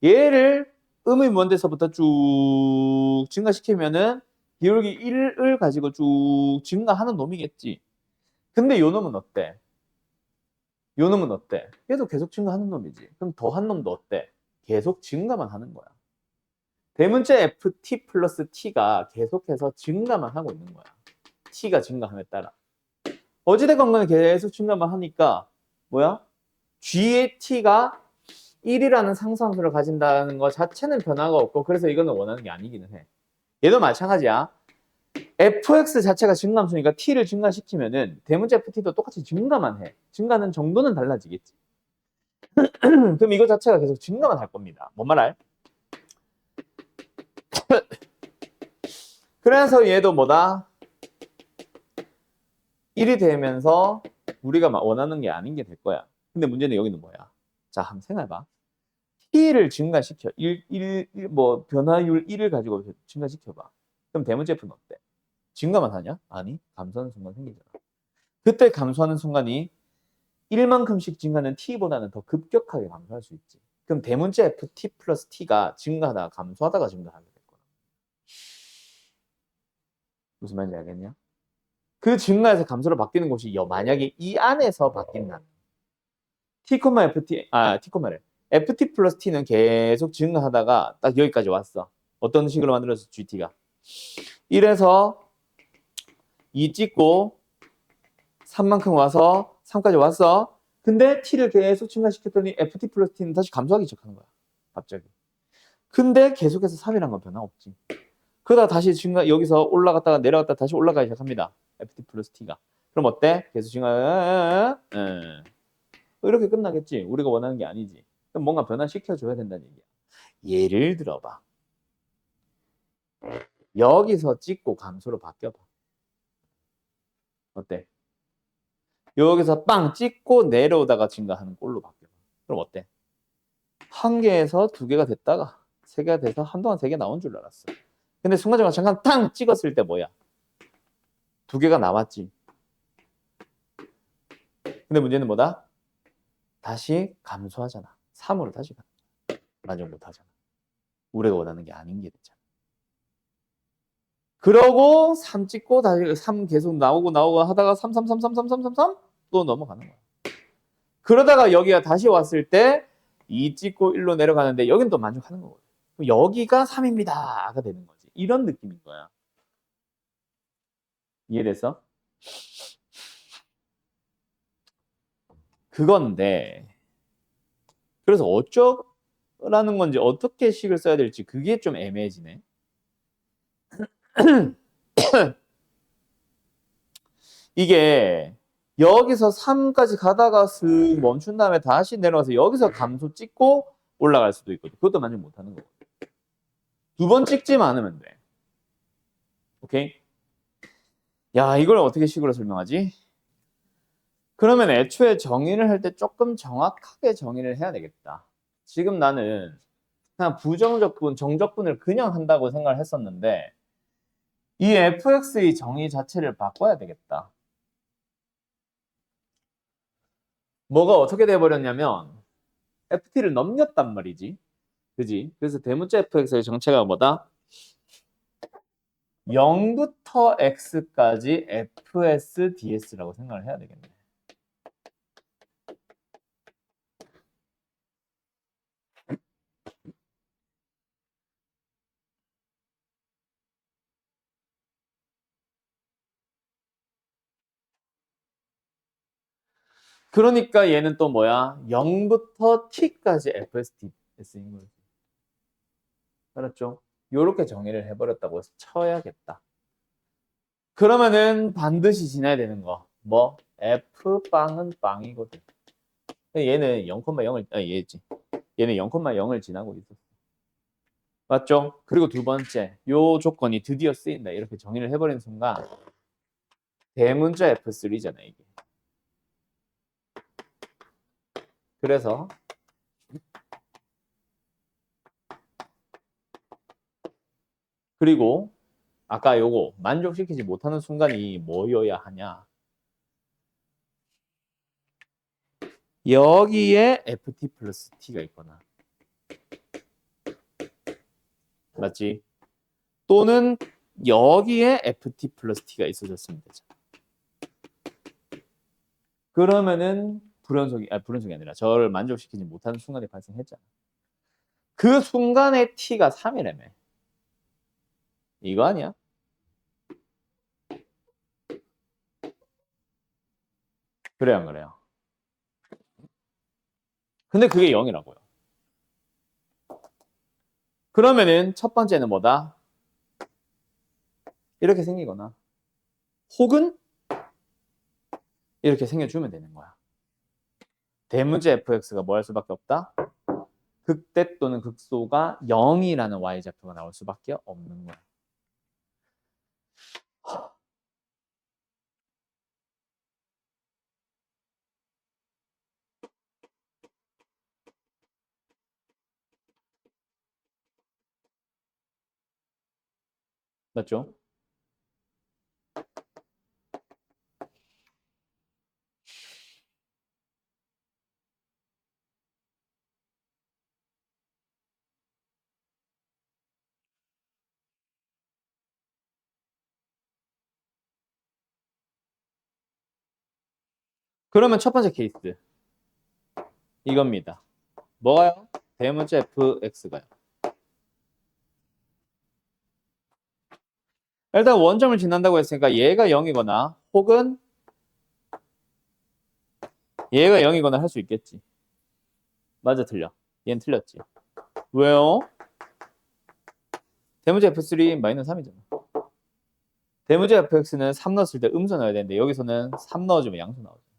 얘를 음의무한대서부터 쭉 증가시키면은 기울기 1을 가지고 쭉 증가하는 놈이겠지. 근데 요 놈은 어때? 요 놈은 어때? 얘도 계속 증가하는 놈이지. 그럼 더한 놈도 어때? 계속 증가만 하는 거야. 대문자 ft 플러스 t가 계속해서 증가만 하고 있는 거야. t가 증가함에 따라. 어찌됐건 간에 계속 증가만 하니까 뭐야? g의 t가 1이라는 상수함수를 가진다는 것 자체는 변화가 없고 그래서 이거는 원하는 게 아니기는 해. 얘도 마찬가지야. fx 자체가 증가함수니까 t를 증가시키면은 대문자 ft도 똑같이 증가만 해. 증가는 정도는 달라지겠지. 그럼 이거 자체가 계속 증가만 할 겁니다. 뭔 말할? 그래서 얘도 뭐다? 1이 되면서 우리가 원하는 게 아닌 게 될 거야. 근데 문제는 여기는 뭐야? 자, 한번 생각해봐. t를 증가시켜. 뭐 변화율 1을 가지고 증가시켜봐. 그럼 대문자 f는 어때? 증가만 하냐? 아니, 감소하는 순간 생기잖아. 그때 감소하는 순간이 1만큼씩 증가하는 t보다는 더 급격하게 감소할 수 있지. 그럼 대문자 ft 플러스 t가 증가하다가 감소하다가 증가하게 될 거야. 무슨 말인지 알겠냐? 그 증가에서 감소로 바뀌는 곳이 만약에 이 안에서 바뀐다면 t, ft, t래. ft 플러스 t는 계속 증가하다가 딱 여기까지 왔어. 어떤 식으로 만들어서 gt가. 이래서 2 찍고 3만큼 와서 3까지 왔어. 근데 t를 계속 증가시켰더니 ft 플러스 t는 다시 감소하기 시작하는 거야. 갑자기. 근데 계속해서 3이란 건 변화 없지. 그러다가 다시 증가, 여기서 올라갔다가 내려갔다가 다시 올라가기 시작합니다. ft 플러스 t가. 그럼 어때? 계속 증가, 이렇게 끝나겠지. 우리가 원하는 게 아니지. 그럼 뭔가 변화시켜줘야 된다는 얘기야. 예를 들어봐. 여기서 찍고 감소로 바뀌어봐. 어때? 여기서 빵 찍고 내려오다가 증가하는 꼴로 바뀌어봐. 그럼 어때? 한 개에서 두 개가 됐다가 세 개가 돼서 한동안 세 개 나온 줄 알았어. 근데 순간적으로 잠깐 탕 찍었을 때 뭐야? 두 개가 나왔지. 근데 문제는 뭐다? 다시 감소하잖아. 3으로 다시 가. 만족 못하잖아. 우리가 원하는 게 아닌 게 되잖아. 그러고 3 찍고 다시 3 계속 나오고 하다가 3, 3, 3, 3, 3, 3, 3, 3 또 넘어가는 거야. 그러다가 여기가 다시 왔을 때 2 찍고 1로 내려가는데 여긴 또 만족하는 거거든. 여기가 3입니다가 되는 거지. 이런 느낌인 거야. 이해됐어? 그건데 그래서 어쩌라는 건지 어떻게 식을 써야 될지 그게 좀 애매해지네. 이게 여기서 3까지 가다가 슥 멈춘 다음에 다시 내려와서 여기서 감소 찍고 올라갈 수도 있거든. 그것도 만족 못하는 거거든. 두 번 찍지만 않으면 돼. 오케이? 야, 이걸 어떻게 식으로 설명하지? 그러면 애초에 정의를 할 때 조금 정확하게 정의를 해야 되겠다. 지금 나는 그냥 부정적분, 정적분을 그냥 한다고 생각을 했었는데 이 fx의 정의 자체를 바꿔야 되겠다. 뭐가 어떻게 돼버렸냐면 ft를 넘겼단 말이지. 그지? 그래서 대문자 fx의 정체가 뭐다? 0부터 x까지 fs ds라고 생각을 해야 되겠네. 그러니까 얘는 또 뭐야? 0부터 t까지 fs인 거지. 알았죠? 요렇게 정의를 해버렸다고 쳐야겠다. 그러면은 반드시 지나야 되는 거. 뭐? f빵은 빵이거든. 얘는 0,0을, 얘지. 얘는 0,0을 지나고 있었어. 맞죠? 그리고 두 번째, 요 조건이 드디어 쓰인다. 이렇게 정의를 해버리는 순간 대문자 F3잖아, 이게. 그래서 그리고 아까 요거 만족시키지 못하는 순간이 뭐여야 하냐? 여기에 ft 플러스 t가 있거나 맞지? 또는 여기에 ft 플러스 t가 있어졌으면 되죠. 그러면은 불연속이 아니라 저를 만족시키지 못하는 순간이 발생했잖아. 그 순간에 t가 3이라며. 이거 아니야? 그래요, 안 그래요? 근데 그게 0이라고요. 그러면은 첫 번째는 뭐다? 이렇게 생기거나 혹은 이렇게 생겨주면 되는 거야. 대문자 fx가 뭐 할 수밖에 없다? 극대 또는 극소가 0이라는 y좌표가 나올 수밖에 없는 거야. 맞죠? 그러면 첫 번째 케이스 이겁니다. 뭐가요? 대문자 fx가요. 일단 원점을 지난다고 했으니까 얘가 0이거나 혹은 얘가 0이거나 할 수 있겠지. 맞아, 틀려. 얘는 틀렸지. 왜요? 대문자 f3 마이너스 3이잖아. 대문자 fx는 3 넣었을 때 음수 넣어야 되는데 여기서는 3 넣어주면 양수 나오잖아.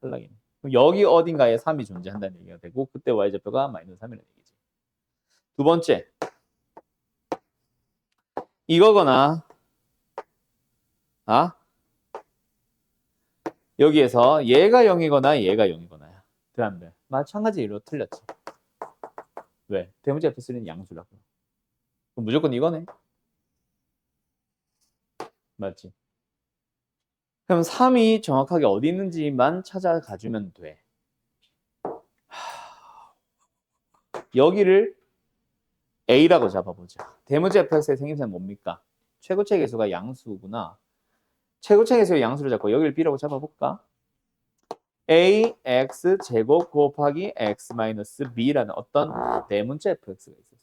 탈락이네. 그럼 여기 어딘가에 3이 존재한다는 얘기가 되고 그때 y좌표가 마이너스 3이라는 얘기지. 두 번째 이거거나 여기에서 얘가 0이거나 얘가 0이거나야. 그다음에 마찬가지로 틀렸지. 왜? 대문자 f3는 양수라고. 그럼 무조건 이거네. 맞지? 그럼 3이 정확하게 어디 있는지만 찾아가주면 돼. 여기를 A라고 잡아보자. 대문자 fx의 생김새는 뭡니까? 최고체 계수가 양수구나. 최고체 계수의 양수를 잡고 여기를 B라고 잡아볼까? ax 제곱 곱하기 x 마이너스 b라는 어떤 대문자 fx가 있었어.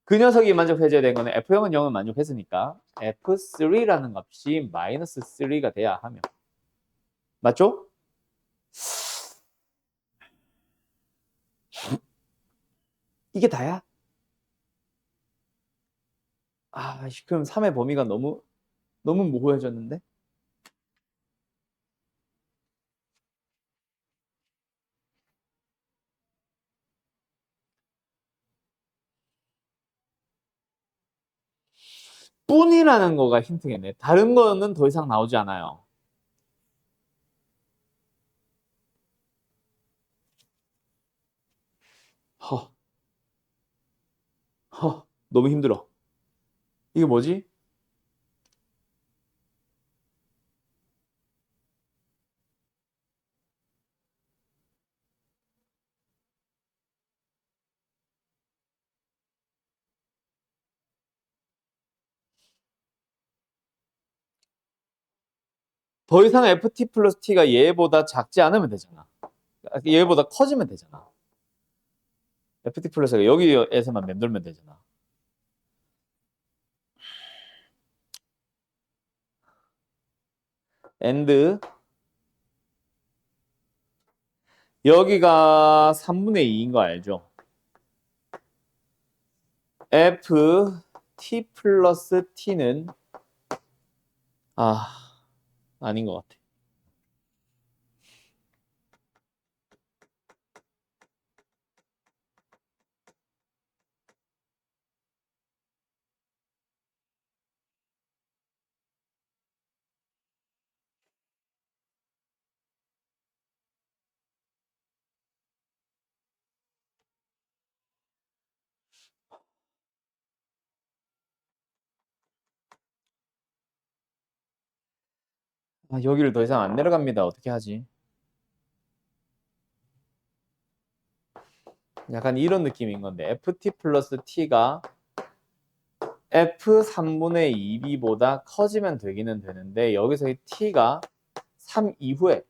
그 녀석이 만족해줘야 되는 거는 F0은 0을 만족했으니까 F3라는 값이 마이너스 3가 돼야 하며. 맞죠? 이게 다야? 그럼 3의 범위가 너무 모호해졌는데? 뿐이라는 거가 힌트겠네. 다른 거는 더 이상 나오지 않아요. 허, 너무 힘들어. 이게 뭐지? 더 이상 ft 플러스 t가 얘보다 작지 않으면 되잖아. 얘보다 커지면 되잖아. ft 플러스가 여기에서만 맴돌면 되잖아. and 여기가 3분의 2인 거 알죠? f t 플러스 t는 아닌 것 같아. 여기를 더 이상 안 내려갑니다. 어떻게 하지? 약간 이런 느낌인 건데 ft 플러스 t가 f 3분의 2b보다 커지면 되기는 되는데 여기서 이 t가 3 이후에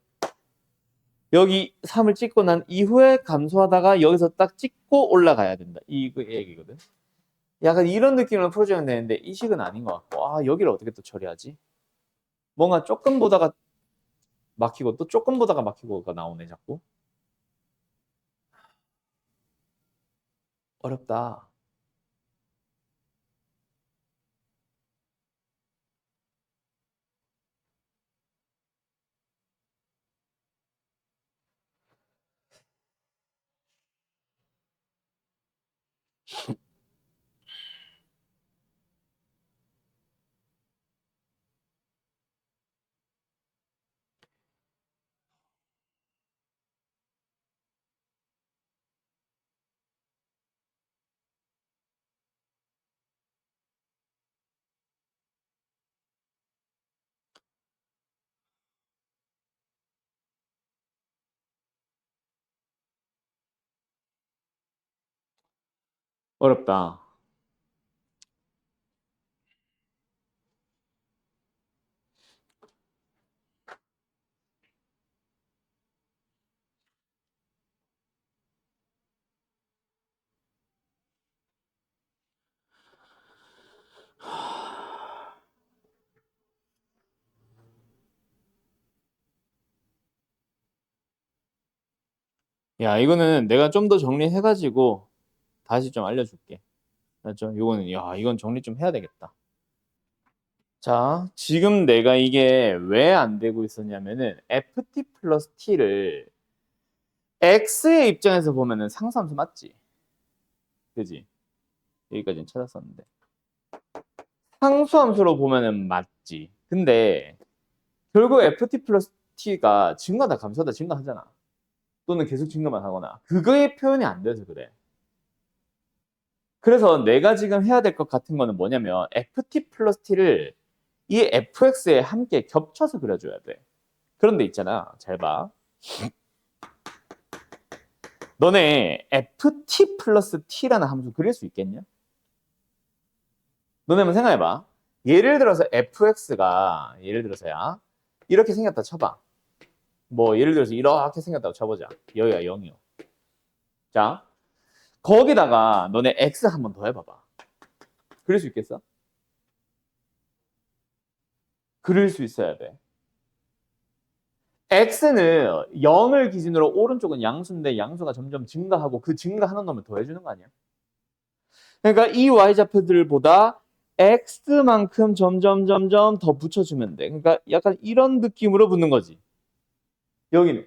여기 3을 찍고 난 이후에 감소하다가 여기서 딱 찍고 올라가야 된다. 이 얘기거든. 약간 이런 느낌으로 풀어주면 되는데 이 식은 아닌 것 같고 여기를 어떻게 또 처리하지? 뭔가 조금 보다가 막히고 또 조금 보다가 막히고가 나오네 자꾸. 어렵다. 어렵다. 야, 이거는 내가 좀 더 정리해가지고 다시 좀 알려줄게. 알았죠? 이건 정리 좀 해야 되겠다. 자, 지금 내가 이게 왜 안 되고 있었냐면은 ft 플러스 t를 x의 입장에서 보면은 상수함수 맞지? 그지? 여기까지는 찾았었는데. 상수함수로 보면은 맞지. 근데 결국 ft 플러스 t가 증가다 감소하다 증가하잖아. 또는 계속 증가만 하거나. 그거의 표현이 안 돼서 그래. 그래서 내가 지금 해야 될 것 같은 거는 뭐냐면 ft 플러스 t를 이 fx에 함께 겹쳐서 그려줘야 돼. 그런데 있잖아. 잘 봐. 너네 ft 플러스 t라는 함수 그릴 수 있겠냐? 너네 한번 생각해봐. 예를 들어서 fx가 예를 들어서야 이렇게 생겼다 쳐봐. 뭐 예를 들어서 이렇게 생겼다고 쳐보자. 여기가 0이요. 자, 거기다가 너네 x 한번 더 해봐봐. 그릴 수 있겠어? 그릴 수 있어야 돼. x는 0을 기준으로 오른쪽은 양수인데 양수가 점점 증가하고 그 증가하는 놈을 더해주는 거 아니야? 그러니까 이 y좌표들보다 x만큼 점점 더 붙여주면 돼. 그러니까 약간 이런 느낌으로 붙는 거지. 여기는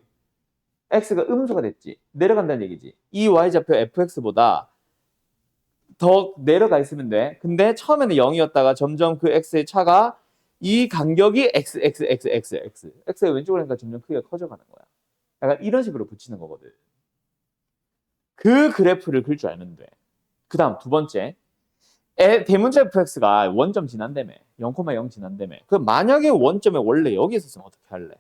x가 음수가 됐지. 내려간다는 얘기지. 이 y좌표 fx보다 더 내려가 있으면 돼. 근데 처음에는 0이었다가 점점 그 x의 차가 이 간격이 x의 왼쪽으로 하니까 점점 크기가 커져가는 거야. 약간 이런 식으로 붙이는 거거든. 그 그래프를 그릴 줄 알면 돼. 그 다음 두 번째. 대문자 fx가 원점 지난다며. 0,0 지난다며. 그 만약에 원점에 원래 여기 있었으면 어떻게 할래?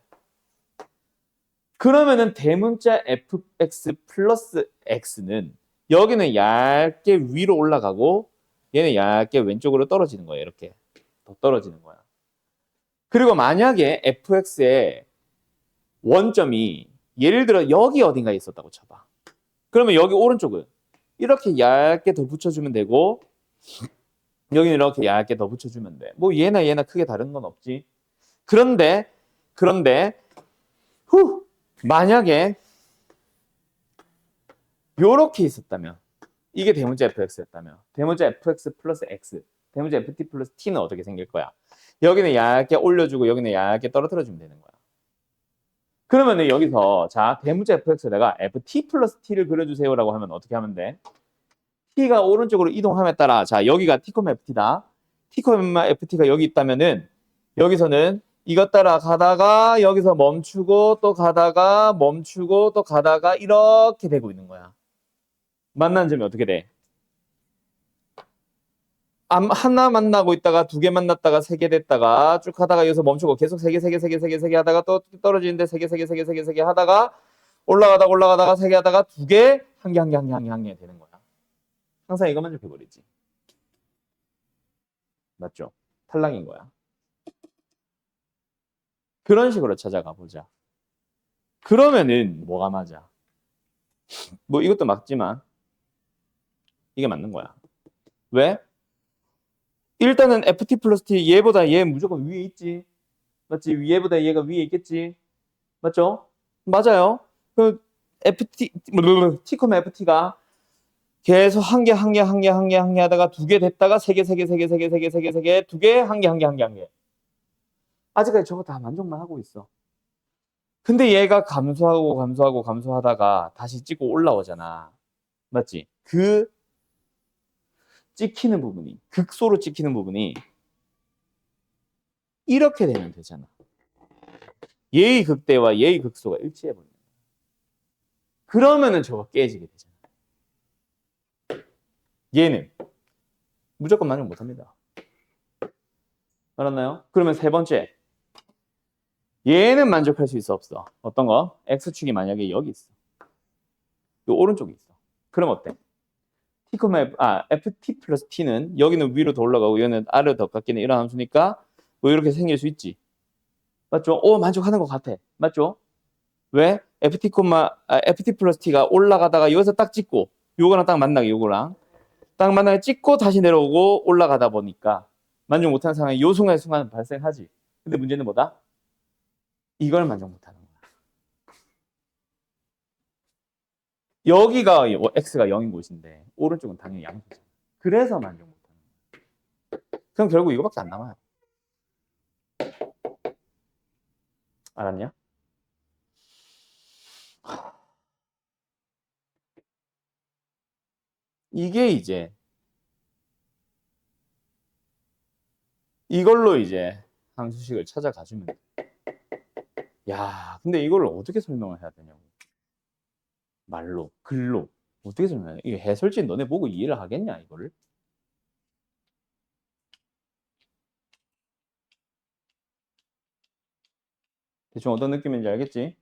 그러면은 대문자 fx 플러스 x는 여기는 얇게 위로 올라가고 얘는 얇게 왼쪽으로 떨어지는 거예요. 이렇게 더 떨어지는 거야. 그리고 만약에 fx의 원점이 예를 들어 여기 어딘가에 있었다고 쳐봐. 그러면 여기 오른쪽은 이렇게 얇게 더 붙여주면 되고 여기는 이렇게 얇게 더 붙여주면 돼. 뭐 얘나 크게 다른 건 없지. 그런데 만약에 요렇게 있었다면 이게 대문자 fx였다면 대문자 fx 플러스 x 대문자 ft 플러스 t는 어떻게 생길 거야? 여기는 얇게 올려주고 여기는 얇게 떨어뜨려주면 되는 거야. 그러면 여기서 자 대문자 fx에다가 ft 플러스 t를 그려주세요라고 하면 어떻게 하면 돼? t가 오른쪽으로 이동함에 따라 자 여기가 t, ft다. t, ft가 여기 있다면은 여기서는 이것 따라 가다가 여기서 멈추고 또 가다가 멈추고 또 가다가 이렇게 되고 있는 거야. 만난 점이 어떻게 돼? 하나 만나고 있다가 두 개 만났다가 세 개 됐다가 쭉 하다가 여기서 멈추고 계속 세 개 하다가 또 떨어지는데 세 개 하다가 올라가다가 세 개 하다가 두 개, 한 개 되는 거야. 항상 이것만 좁혀버리지. 맞죠? 탈락인 거야. 그런 식으로 찾아가 보자. 그러면은 뭐가 맞아? 뭐 이것도 맞지만 이게 맞는 거야. 왜? 일단은 ft 플러스 t 얘보다 얘 무조건 위에 있지. 맞지? 얘보다 얘가 위에 있겠지. 맞죠? 맞아요. 그 ft t, ft가 계속 한 개 하다가 두 개 됐다가 세 개, 두 개, 한 개. 아직까지 저거 다 만족만 하고 있어. 근데 얘가 감소하다가 다시 찍고 올라오잖아. 맞지? 그 찍히는 부분이, 극소로 찍히는 부분이 이렇게 되면 되잖아. 얘의 극대와 얘의 극소가 일치해버리는 거야. 그러면은 저거 깨지게 되잖아. 얘는 무조건 만족 못합니다. 알았나요? 그러면 세 번째. 얘는 만족할 수 있어, 없어? 어떤 거? X축이 만약에 여기 있어. 이 오른쪽에 있어. 그럼 어때? ft 플러스 t는 여기는 위로 더 올라가고 여기는 아래로 더 깎이는 이런 함수니까 뭐 이렇게 생길 수 있지. 맞죠? 만족하는 것 같아. 맞죠? 왜? ft 플러스 t가 올라가다가 여기서 딱 찍고 요거랑 딱 만나게 요거랑 딱 만나게 찍고 다시 내려오고 올라가다 보니까 만족 못하는 상황이 요 순간 발생하지. 근데 문제는 뭐다? 이걸 만족 못하는 거야. 여기가 x가 0인 곳인데 오른쪽은 당연히 양수잖아. 그래서 만족 못하는 거야. 그럼 결국 이거밖에 안 남아요. 알았냐? 이게 이제 이걸로 이제 함수식을 찾아가주면 돼. 야, 근데 이걸 어떻게 설명을 해야 되냐고. 말로, 글로. 어떻게 설명해? 이게 해설지 너네 보고 이해를 하겠냐, 이거를? 대충 어떤 느낌인지 알겠지?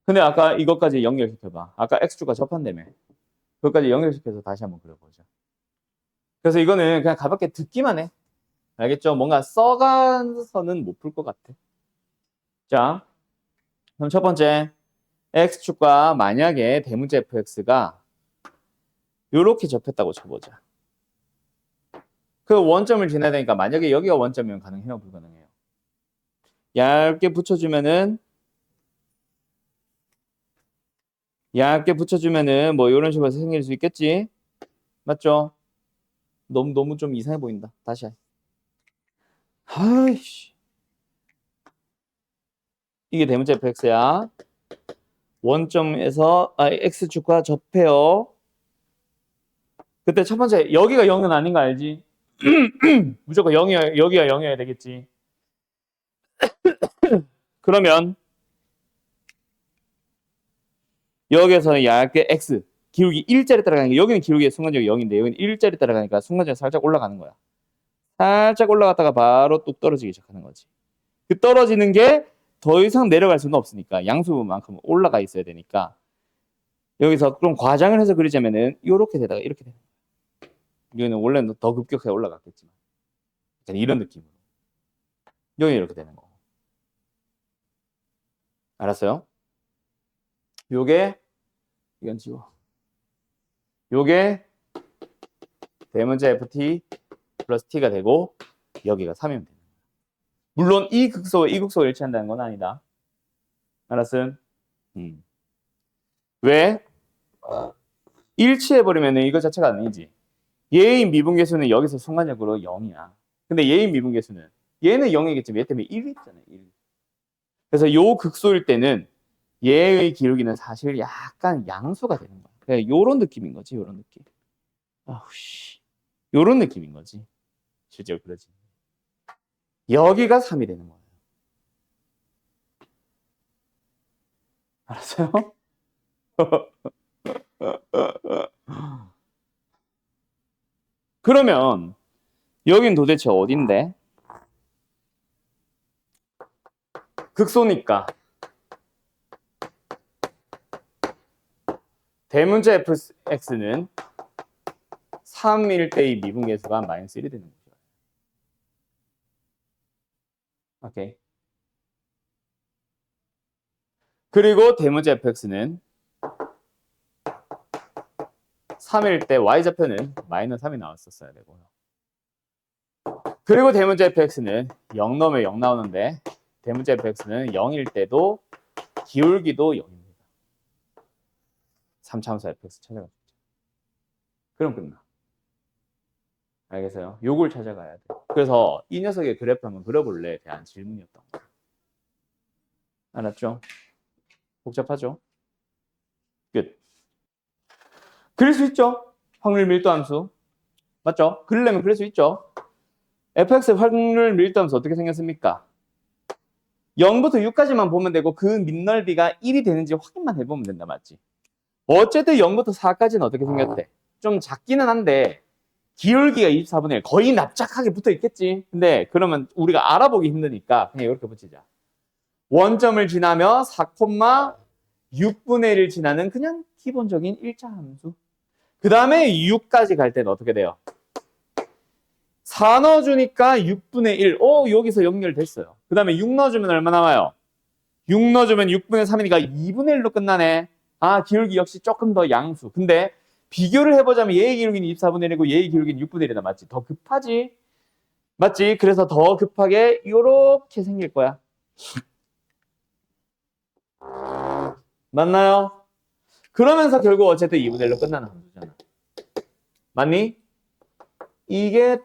근데 아까 이것까지 연결시켜봐. 아까 X축과 접한다며. 그것까지 연결시켜서 다시 한번 그려보자. 그래서 이거는 그냥 가볍게 듣기만 해. 알겠죠? 뭔가 써가서는 못 풀 것 같아. 자, 그럼 첫 번째. X축과 만약에 대문자 fx가 이렇게 접했다고 쳐보자. 그 원점을 지나야 되니까 만약에 여기가 원점이면 가능해요? 불가능해요? 얇게 붙여주면은 뭐 이런 식으로 생길 수 있겠지? 맞죠? 너무 좀 이상해 보인다. 다시 해. 아이씨. 이게 대문자 fx야. 원점에서 x축과 접해요. 그때 첫 번째 여기가 0은 아닌 거 알지? 무조건 0이야, 여기가 0이어야 되겠지. 그러면 여기에서 얇게 x 기울기 1짜리 따라가니까 여기는 기울기의 순간적이 0인데 여기는 1짜리 따라가니까 순간적이 살짝 올라가는 거야. 살짝 올라갔다가 바로 뚝 떨어지기 시작하는 거지. 그 떨어지는 게 더 이상 내려갈 수는 없으니까 양수만큼 올라가 있어야 되니까 여기서 그럼 과장을 해서 그리자면은 이렇게 되다가 이렇게 되는 거야. 여기는 원래는 더 급격하게 올라갔겠지만 이런 느낌으로 여기 이렇게 되는 거. 알았어요? 요게 이건 지워. 요게 대문자 ft 플러스 t가 되고 여기가 3이면 됩니다. 물론 이 극소와 이 극소가 일치한다는 건 아니다. 알았음? 왜? 일치해버리면 이거 자체가 아니지. 얘의 미분계수는 여기서 순간적으로 0이야. 근데 얘의 미분계수는 얘는 0이겠지만 얘 때문에 1이 있잖아요. 1. 그래서 요 극소일 때는 얘의 기울기는 사실 약간 양수가 되는 거야. 그러니까 요런 느낌인 거지. 요런 느낌. 아우씨. 요런 느낌인 거지. 실제로 그러지. 여기가 3이 되는 거예요. 알았어요? 그러면 여긴 도대체 어딘데? 극소니까 대문자 fx는 3일 때의 미분계수가 마이너스 1이 되는 거죠. 오케이. 그리고 대문자 fx는 3일 때 y좌표는 마이너스 3이 나왔었어야 되고요. 그리고 대문자 fx는 0 넣으면 0 나오는데 대문자 fx는 0일 때도 기울기도 0입니다. 3차원수 fx 찾아가죠. 그럼 끝나. 알겠어요? 요걸 찾아가야 돼. 그래서 이 녀석의 그래프 한번 그려볼래? 대한 질문이었던 거예요. 알았죠? 복잡하죠? 끝. 그릴 수 있죠? 확률 밀도 함수. 맞죠? 그리려면 그릴 수 있죠? fx의 확률 밀도 함수 어떻게 생겼습니까? 0부터 6까지만 보면 되고 그 밑넓이가 1이 되는지 확인만 해보면 된다. 맞지? 어쨌든 0부터 4까지는 어떻게 생겼대? 좀 작기는 한데 기울기가 24분의 1 거의 납작하게 붙어 있겠지. 근데 그러면 우리가 알아보기 힘드니까 그냥 이렇게 붙이자. 원점을 지나며 4,6분의 1을 지나는 그냥 기본적인 1차 함수. 그 다음에 6까지 갈 때는 어떻게 돼요? 4 넣어주니까 6분의 1. 여기서 연결됐어요. 그 다음에 6 넣어주면 얼마 나와요? 6 넣어주면 6분의 3이니까 2분의 1로 끝나네. 아, 기울기 역시 조금 더 양수. 근데 비교를 해보자면 얘의 기울기는 24분의 1이고 얘의 기울기는 6분의 1이다. 맞지? 더 급하지? 맞지? 그래서 더 급하게 이렇게 생길 거야. 맞나요? 그러면서 결국 어쨌든 2분의 1로 끝나는 함수잖아. 맞니? 이게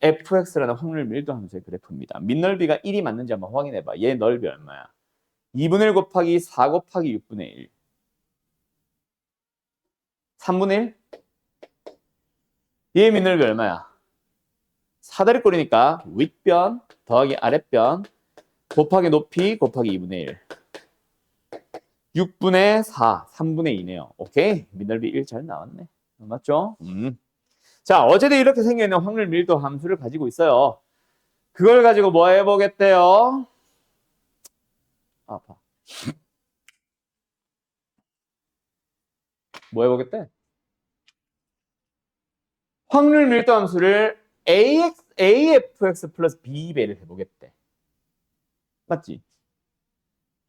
fx라는 확률 밀도 함수의 그래프입니다. 밑넓이가 1이 맞는지 한번 확인해봐. 얘 넓이 얼마야? 2분의 1 곱하기 4 곱하기 6분의 1. 3분의 1? 얘 밑넓이 얼마야? 사다리꼴이니까 윗변 더하기 아랫변 곱하기 높이 곱하기 2분의 1. 6분의 4, 3분의 2네요. 오케이. 밑넓이 1 잘 나왔네. 맞죠? 자, 어제도 이렇게 생겨있는 확률 밀도 함수를 가지고 있어요. 그걸 가지고 뭐 해보겠대요? 아파. 뭐 해보겠대? 확률 밀도 함수를 AFX 플러스 B배를 해보겠대. 맞지?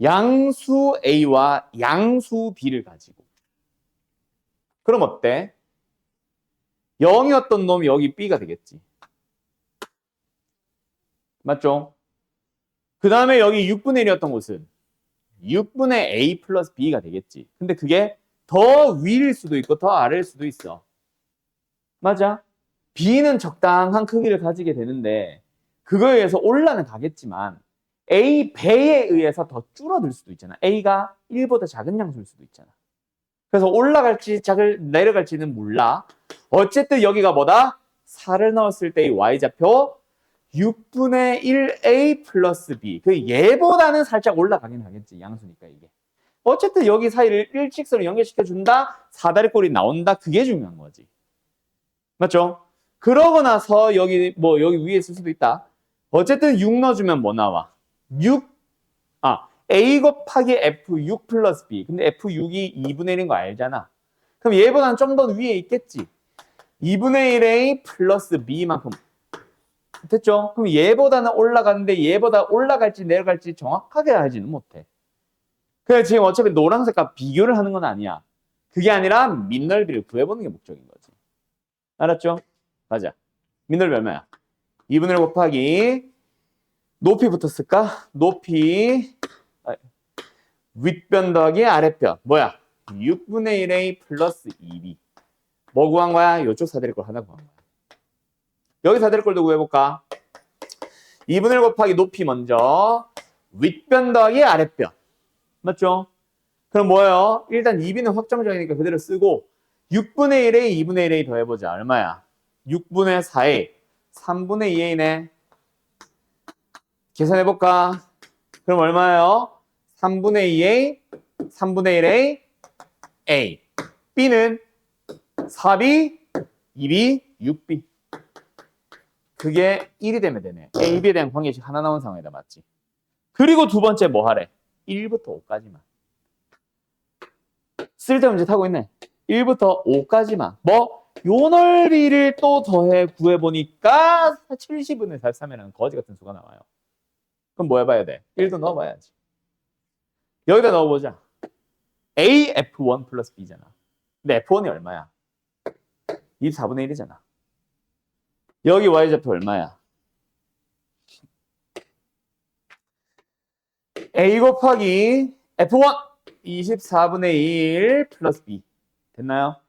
양수 A와 양수 B를 가지고. 그럼 어때? 0이었던 놈이 여기 B가 되겠지. 맞죠? 그 다음에 여기 6분의 1이었던 곳은 6분의 A 플러스 B가 되겠지. 근데 그게 더 위일 수도 있고 더 아래일 수도 있어. 맞아? B는 적당한 크기를 가지게 되는데 그거에 의해서 올라는 가겠지만 A 배에 의해서 더 줄어들 수도 있잖아. A가 1보다 작은 양수일 수도 있잖아. 그래서 올라갈지 내려갈지는 몰라. 어쨌든 여기가 뭐다? 4를 넣었을 때의 Y좌표 6분의 1A 플러스 B. 그 얘보다는 살짝 올라가긴 하겠지. 양수니까 이게. 어쨌든 여기 사이를 일직선으로 연결시켜준다. 사다리꼴이 나온다. 그게 중요한 거지. 맞죠? 그러고 나서 여기 여기 위에 쓸 수도 있다. 어쨌든 6 넣어주면 뭐 나와? A 곱하기 F6 플러스 B. 근데 F6이 2분의 1인 거 알잖아. 그럼 얘보다는 좀 더 위에 있겠지. 2분의 1A 플러스 B만큼. 됐죠? 그럼 얘보다는 올라가는데 얘보다 올라갈지 내려갈지 정확하게 알지는 못해. 그래서 지금 어차피 노란색과 비교를 하는 건 아니야. 그게 아니라 밑넓이를 구해보는 게 목적인 거지. 알았죠? 맞아. 밑넓이 얼마야? 2분의 1 곱하기 높이 붙었을까? 높이 윗변 더하기 아랫변. 뭐야? 6분의 1A 플러스 2B. 뭐 구한 거야? 이쪽 사대리꼴 하나 구한 거야. 여기 사대리꼴도 구해볼까? 2분의 1 곱하기 높이 먼저 윗변 더하기 아랫변. 맞죠? 그럼 뭐예요? 일단 2b는 확정적이니까 그대로 쓰고 6분의 1a, 2분의 1a 더해보자. 얼마야? 6분의 4a, 3분의 2a네. 계산해볼까? 그럼 얼마예요? 3분의 2a, 3분의 1a, a. b는 4b, 2b, 6b. 그게 1이 되면 되네. a, b에 대한 관계식 하나 나온 상황이다. 맞지? 그리고 두 번째 뭐 하래? 1부터 5까지만. 쓸데없는 짓 하고 있네. 1부터 5까지만. 뭐? 요 넓이를 또 더해 구해보니까 70분의 43이라는 거지 같은 수가 나와요. 그럼 뭐 해봐야 돼? 1도 넣어봐야지. 여기다 넣어보자. A F1 플러스 B잖아. 근데 F1이 얼마야? 24분의 1이잖아. 여기 Y좌표 얼마야? A 곱하기 F1 24분의 1 플러스 B. 됐나요?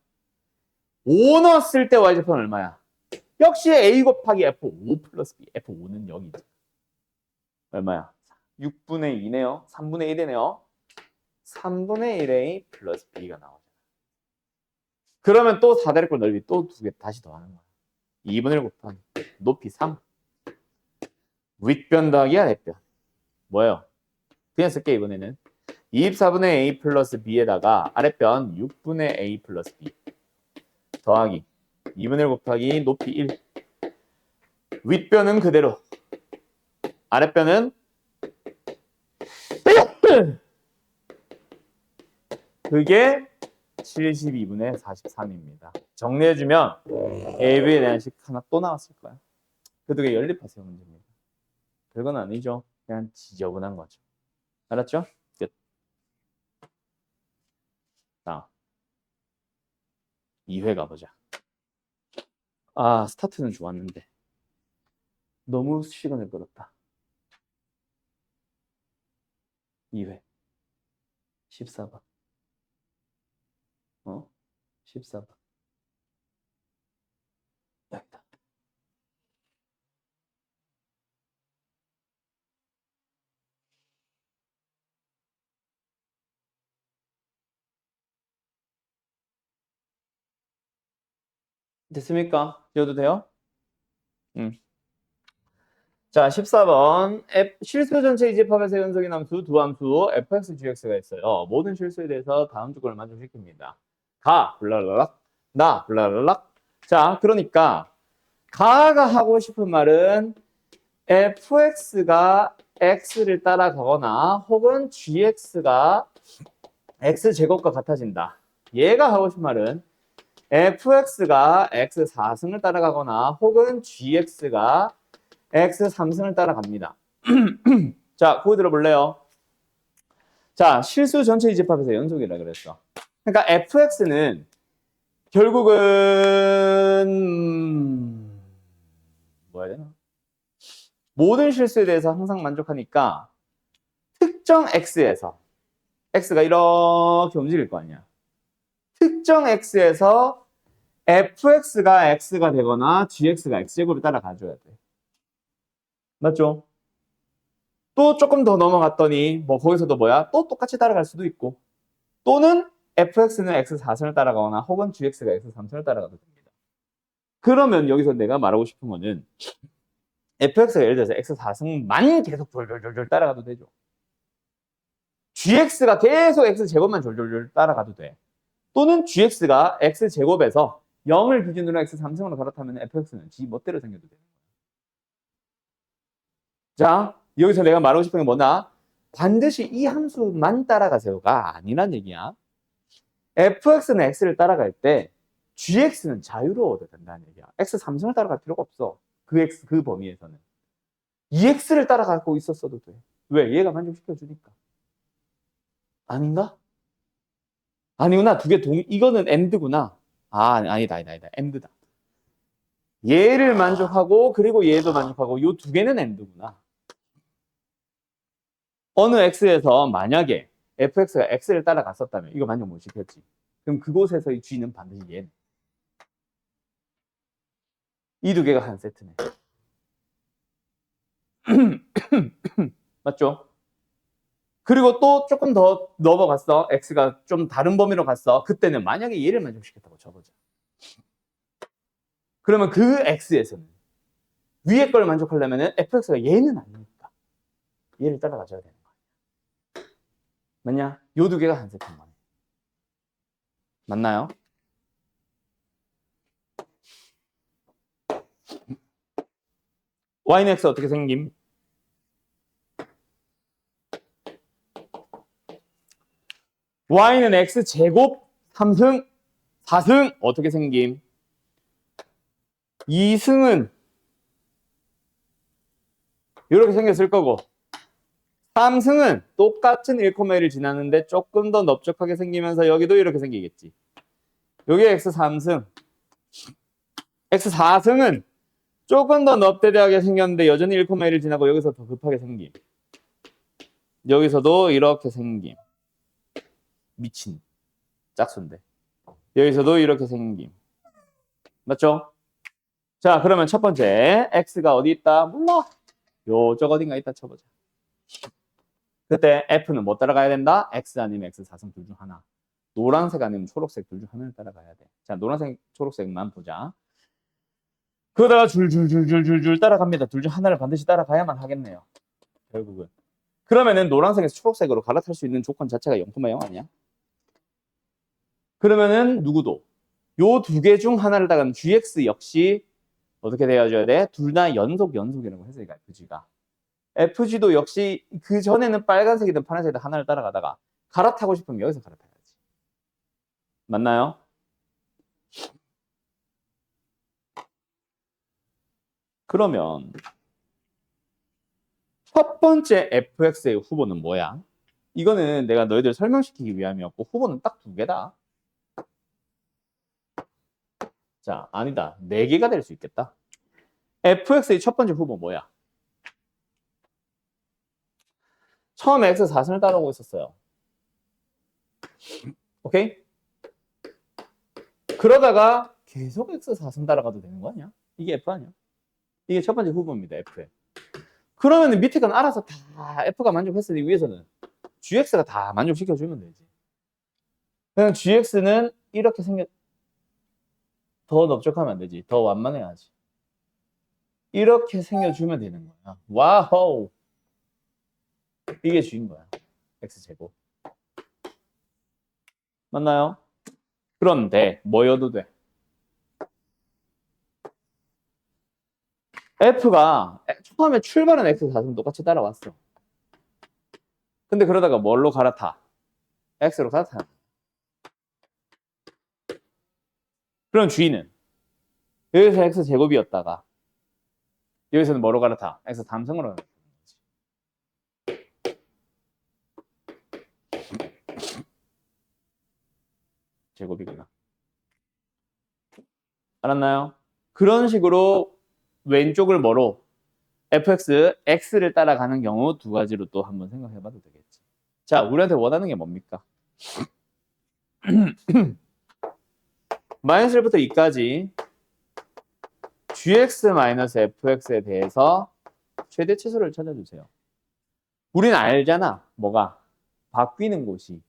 5 넣었을 때 Y좌표는 얼마야? 역시 A 곱하기 F5 플러스 B. F5는 여기지. 얼마야? 6분의 2네요. 3분의 1이네요. 3분의 1A 플러스 B가 나오잖아. 그러면 또 사다리꼴 넓이 또 두 개 다시 더하는 거야. 2분의 1 곱하기 높이 3. 윗변 더하기 아랫변. 뭐예요? 그냥 쓸게 이번에는. 24분의 A 플러스 B에다가 아랫변 6분의 A 플러스 B 더하기 2분의 1 곱하기 높이 1. 윗변은 그대로. 아랫변은 그게 72분의 43입니다. 정리해주면 AB에 대한 식 하나 또 나왔을 거야. 그래도 그게 연립하세요 문제입니다. 별건 아니죠. 그냥 지저분한 거죠. 알았죠? 끝. 자, 2회 가보자. 아, 스타트는 좋았는데 너무 시간을 끌었다. 2회 14번 14번 여기다. 됐습니까? 지워도 돼요? 자, 14번. 실수 전체 이집합에서 연속인 함수 두 함수 fx, gx가 있어요. 모든 실수에 대해서 다음 조건을 만족시킵니다. 가, 블라블락, 나, 블라블락. 자, 그러니까 가가 하고 싶은 말은 fx가 x를 따라가거나 혹은 gx가 x제곱과 같아진다. 얘가 하고 싶은 말은 fx가 x 4승을 따라가거나 혹은 gx가 x 3승을 따라갑니다. 자, 그거 들어볼래요? 자, 실수 전체 이집합에서 연속이라 그랬어. 그러니까 fx는 결국은 뭐 해야 되나? 모든 실수에 대해서 항상 만족하니까 특정 x에서 x가 이렇게 움직일 거 아니야. 특정 x에서 fx가 x가 되거나 gx가 x제곱을 따라가줘야 돼. 맞죠? 또 조금 더 넘어갔더니 뭐 거기서도 뭐야? 또 똑같이 따라갈 수도 있고 또는 fx는 x 4승을 따라가거나 혹은 gx가 x 3승을 따라가도 됩니다. 그러면 여기서 내가 말하고 싶은 거는 fx가 예를 들어서 x 4승만 계속 졸졸졸졸 따라가도 되죠. gx가 계속 x제곱만 졸졸졸 따라가도 돼. 또는 gx가 x제곱에서 0을 기준으로 x 3승으로 갈아타면 fx는 지 멋대로 생겨도 돼요. 자, 여기서 내가 말하고 싶은 게 뭐냐? 반드시 이 함수만 따라가세요가 아니란 얘기야. fx는 x를 따라갈 때 gx는 자유로워도 된다는 얘기야. x 3승을 따라갈 필요가 없어. 그 범위에서는. 2x를 따라가고 있었어도 돼. 왜? 얘가 만족시켜주니까. 아닌가? 아니구나. 두 개 이거는 and구나. 아니다. and다. 얘를 만족하고 그리고 얘도 만족하고 요 두 개는 and구나. 어느 x에서 만약에 fx가 x를 따라갔었다면 이거 만족 못 시켰지. 그럼 그곳에서의 g는 반드시 얘는. 이 두 개가 한 세트네. 맞죠? 그리고 또 조금 더 넘어갔어. x가 좀 다른 범위로 갔어. 그때는 만약에 얘를 만족시켰다고 쳐보자. 그러면 그 x에서는 위에 걸 만족하려면 fx가 얘는 아니니까 얘를 따라가줘야 되는 거야. 맞냐? 요 두 개가 한 세트인 거네. 맞나요? y는 x 어떻게 생김? y는 x제곱 3승 4승 어떻게 생김? 2승은 이렇게 생겼을 거고 3승은 똑같은 1,1을 지났는데 조금 더 넓적하게 생기면서 여기도 이렇게 생기겠지. 여기 x3승 x4승은 조금 더 넙대대하게 생겼는데 여전히 1,1을 지나고 여기서 더 급하게 생김. 여기서도 이렇게 생김. 미친 짝수인데 여기서도 이렇게 생김. 맞죠? 자, 그러면 첫 번째 x가 어디 있다? 몰라. 요쪽 어딘가 있다 쳐보자. 그때 f는 뭐 따라가야 된다? x 아니면 x 4승 둘 중 하나. 노란색 아니면 초록색 둘 중 하나를 따라가야 돼. 자, 노란색, 초록색만 보자. 그러다가 줄줄줄줄줄줄 따라갑니다. 둘 중 하나를 반드시 따라가야만 하겠네요. 결국은. 그러면은 노란색에서 초록색으로 갈아탈 수 있는 조건 자체가 0,0 아니야? 그러면은 누구도 요 두 개 중 하나를 따라가는 gx 역시 어떻게 되어줘야 돼? 둘 다 연속이라고 했으니까 fg가. fg도 역시 그 전에는 빨간색이든 파란색이든 하나를 따라가다가 갈아타고 싶으면 여기서 갈아타야지. 맞나요? 그러면 첫 번째 fx의 후보는 뭐야? 이거는 내가 너희들 설명시키기 위함이었고 후보는 딱 두 개다. 자, 아니다. 네 개가 될 수 있겠다. fx의 첫 번째 후보 뭐야? 처음에 x 4승을 따라오고 있었어요. 오케이? 그러다가 계속 x 4승 따라가도 되는 거 아니야? 이게 f 아니야? 이게 첫 번째 후보입니다. f에. 그러면 밑에 건 알아서 다 f가 만족했으니 위에서는 gx가 다 만족시켜주면 되지. 그냥 gx는 이렇게 더 넓적하면 안 되지. 더 완만해야지. 이렇게 생겨주면 되는 거야. 와우. 이게 g인 거야. x제곱. 맞나요? 그런데 뭐여도 돼. f가 처음에 출발은 x4승 똑같이 따라왔어. 근데 그러다가 뭘로 갈아타? x로 갈아타. 그럼 g는 여기서 x제곱이었다가 여기서는 뭐로 갈아타? x3승으로 갈아타. 제곱이구나. 알았나요? 그런 식으로 왼쪽을 뭐로? fx, x를 따라가는 경우 두 가지로 또 한번 생각해봐도 되겠지. 자, 우리한테 원하는 게 뭡니까? 마이너스 1부터 2까지 gx-fx에 대해서 최대 치수를 찾아주세요. 우리는 알잖아. 뭐가? 바뀌는 곳이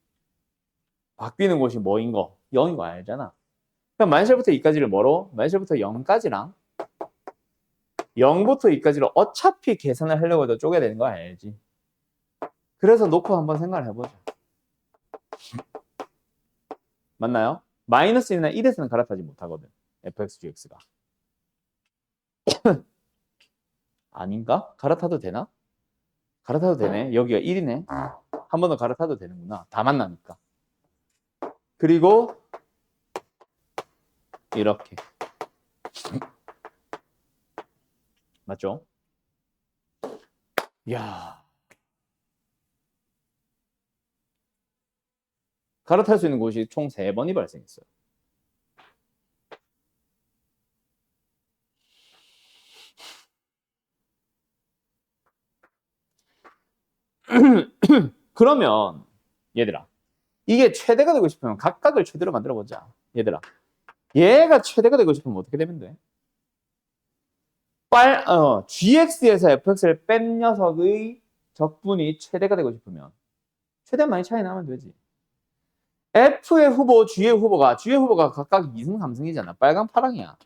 뭐인 거? 0인 거 알잖아. 그럼 마이너스 1부터 2까지를 뭐로? 마이너스 1부터 0까지랑 0부터 2까지를 어차피 계산을 하려고 해도 쪼개야 되는 거 알지? 그래서 놓고 한번 생각을 해보자. 맞나요? 마이너스 1이나 1에서는 갈아타지 못하거든. fx, gx가. 아닌가? 갈아타도 되나? 갈아타도 되네. 여기가 1이네. 한 번 더 갈아타도 되는구나. 다 만나니까. 그리고 이렇게. 맞죠? 이야. 갈아탈 수 있는 곳이 총 3번이 발생했어요. 그러면 얘들아 이게 최대가 되고 싶으면 각각을 최대로 만들어 보자. 얘들아 얘가 최대가 되고 싶으면 어떻게 되면 돼? gx에서 fx를 뺀 녀석의 적분이 최대가 되고 싶으면 최대한 많이 차이 나면 되지. f의 후보, g의 후보가 각각 2승, 3승이잖아. 빨강, 파랑이야.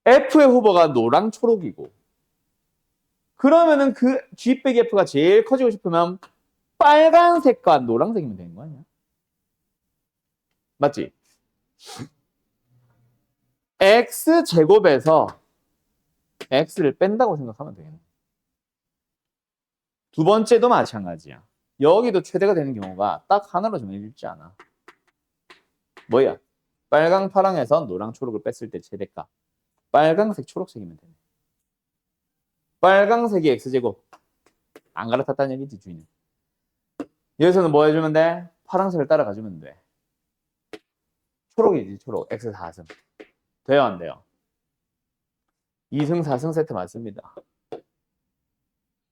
f의 후보가 노랑, 초록이고 그러면은 그 g 빼기 f가 제일 커지고 싶으면 빨간색과 노란색이면 되는 거 아니야? 맞지? x제곱에서 x를 뺀다고 생각하면 되겠네. 두 번째도 마찬가지야. 여기도 최대가 되는 경우가 딱 하나로 정해지지 않아. 뭐야? 빨강, 파랑에서 노랑, 초록을 뺐을 때 최대값. 빨강색, 초록색이면 되네. 빨강색이 x제곱. 안 갈아탔다는 얘기지, 주인은. 여기서는 뭐 해주면 돼? 파랑색을 따라가주면 돼. 초록이지, 초록. x 4승. 돼요, 안 돼요? 2승, 4승 세트 맞습니다.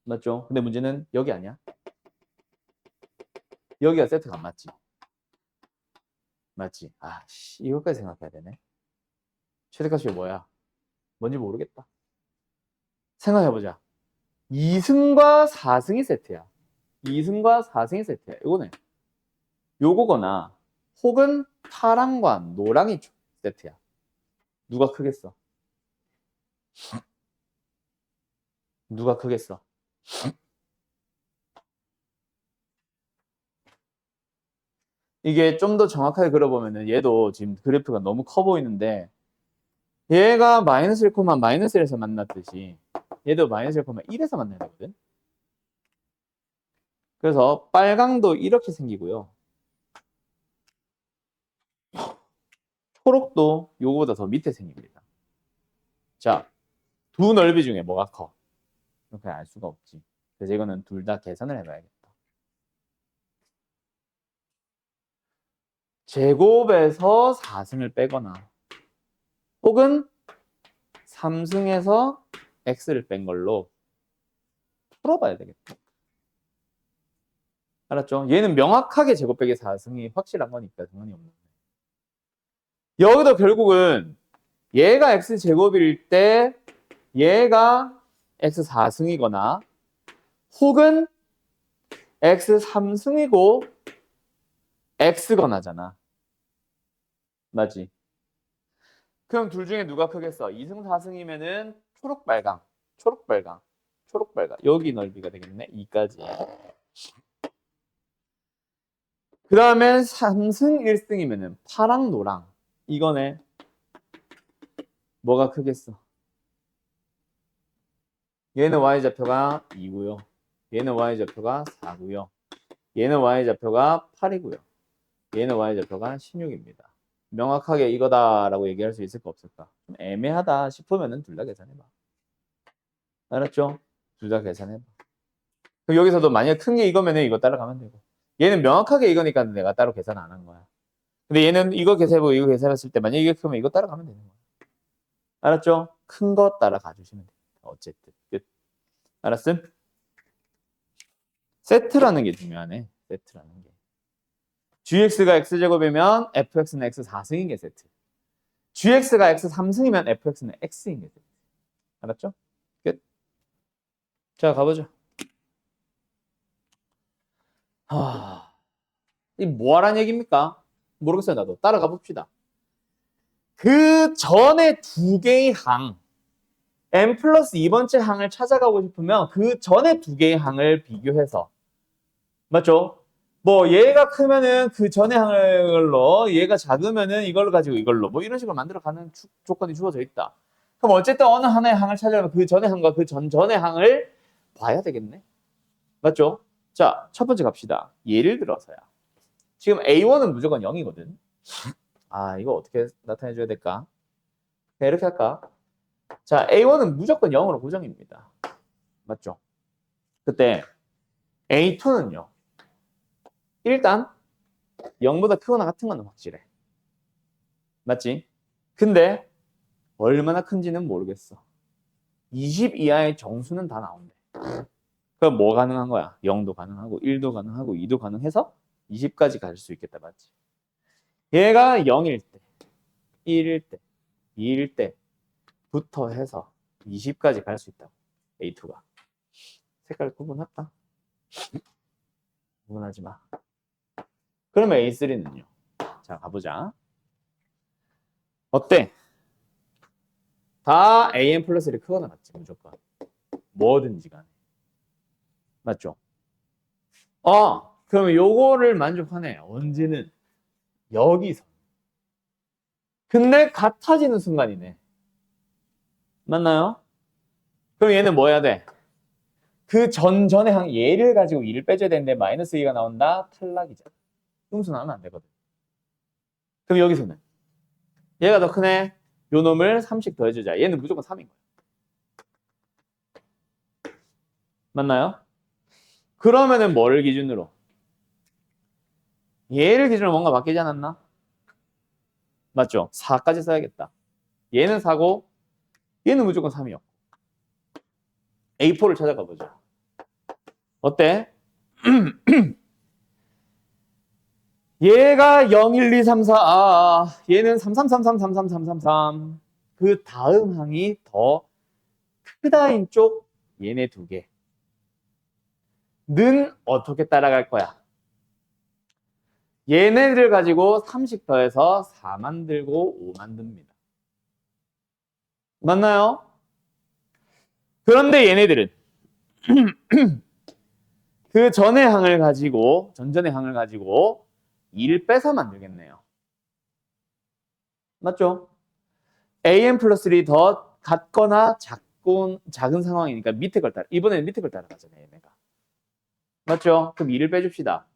맞죠? 근데 문제는 여기 아니야? 여기가 세트가 안 맞지? 맞지? 이것까지 생각해야 되네. 최대값이 뭐야? 뭔지 모르겠다. 생각해보자. 2승과 4승이 세트야. 2승과 4승이 세트야. 이거네. 요거거나 혹은 파랑과 노랑이 세트야. 누가 크겠어? 누가 크겠어? 이게 좀 더 정확하게 그려보면은 얘도 지금 그래프가 너무 커 보이는데 얘가 마이너스 1, 마이너스 1에서 만났듯이 얘도 마이너스 1, 1에서 만나야 되거든. 그래서 빨강도 이렇게 생기고요. 초록도 요거보다 더 밑에 생깁니다. 자, 두 넓이 중에 뭐가 커? 이렇게 알 수가 없지. 그래서 이거는 둘 다 계산을 해봐야겠다. 제곱에서 4승을 빼거나 혹은 3승에서 x를 뺀 걸로 풀어봐야 되겠다. 알았죠? 얘는 명확하게 제곱 빼기 4승이 확실한 거니까 상관이 없는데. 여기도 결국은 얘가 x제곱일 때 얘가 x4승이거나 혹은 x3승이고 x거나잖아. 맞지? 그럼 둘 중에 누가 크겠어? 2승 4승이면은 초록빨강, 초록빨강, 초록빨강. 여기 넓이가 되겠네. 2까지. 그 다음에 3승 1승이면은 파랑, 노랑. 이거네. 뭐가 크겠어? 얘는 y좌표가 2고요. 얘는 y좌표가 4고요. 얘는 y좌표가 8이고요. 얘는 y좌표가 16입니다. 명확하게 이거다라고 얘기할 수 있을까 없을까? 좀 애매하다 싶으면은 둘 다 계산해봐. 알았죠? 둘 다 계산해봐. 그럼 여기서도 만약 큰 게 이거면은 이거 따라가면 되고. 얘는 명확하게 이거니까 내가 따로 계산 안 한 거야. 근데 얘는 이거 계산해보고 이거 계산했을 때 만약 이게 크면 이거 따라가면 되는 거야. 알았죠? 큰 거 따라가 주시면 됩니다. 어쨌든 끝. 알았음? 세트라는 게 중요하네. 세트라는 게. gx가 x제곱이면 fx는 x4승인 게 세트. gx가 x3승이면 fx는 x인 게 세트. 알았죠? 끝. 자, 가보죠. 이 뭐하란 얘기입니까? 모르겠어요, 나도. 따라가 봅시다. 그 전에 두 개의 항, n 플러스 2번째 항을 찾아가고 싶으면 그 전에 두 개의 항을 비교해서 맞죠? 뭐 얘가 크면은 그 전에 항을로 얘가 작으면은 이걸로 가지고 이걸로 뭐 이런 식으로 만들어가는 조건이 주어져 있다. 그럼 어쨌든 어느 하나의 항을 찾으려면 그 전의 항과 그 전전의 항을 봐야 되겠네. 맞죠? 자, 첫 번째 갑시다. 예를 들어서야. 지금 A1은 무조건 0이거든. 이거 어떻게 나타내줘야 될까? 이렇게 할까? 자, A1은 무조건 0으로 고정입니다. 맞죠? 그때 A2는요. 일단 0보다 크거나 같은 건 확실해. 맞지? 근데 얼마나 큰지는 모르겠어. 20 이하의 정수는 다 나온대. 그럼 뭐 가능한 거야? 0도 가능하고 1도 가능하고 2도 가능해서 20까지 갈 수 있겠다. 맞지? 얘가 0일 때, 1일 때, 2일 때 부터 해서 20까지 갈 수 있다고. A2가. 색깔 구분할까? 구분하지 마. 그러면 A3는요. 자, 가보자. 어때? 다 AN 플러스 1이 크거나 같지, 무조건. 뭐든지 간에. 맞죠? 그러면 요거를 만족하네. 언제는? 여기서. 근데 같아지는 순간이네. 맞나요? 그럼 얘는 뭐 해야 돼? 그 전에 한 얘를 가지고 2를 빼줘야 되는데 마이너스 2가 나온다? 탈락이잖아. 음수는 하면 안 되거든. 그럼 여기서는 얘가 더 크네. 요 놈을 3씩 더해주자. 얘는 무조건 3인 거야. 맞나요? 그러면은 뭐를 기준으로? 얘를 기준으로 뭔가 바뀌지 않았나? 맞죠? 4까지 써야겠다. 얘는 4고 얘는 무조건 3이요. A4를 찾아가 보죠. 어때? 얘가 0, 1, 2, 3, 4. 얘는 3, 3, 3, 3, 3, 3, 3, 3, 3. 그 다음 항이 더 크다인 쪽 얘네 두 개. 는 어떻게 따라갈 거야? 얘네들을 가지고 3씩 더해서 4 만들고 5 만듭니다. 맞나요? 그런데 얘네들은 그 전의 항을 가지고, 전전의 항을 가지고 2를 빼서 만들겠네요. 맞죠? AN 플러스 1이 더 같거나 작은 상황이니까 밑에 걸 따라, 이번에는 밑에 걸 따라가잖아요, 얘네가. 맞죠? 그럼 2를 빼줍시다.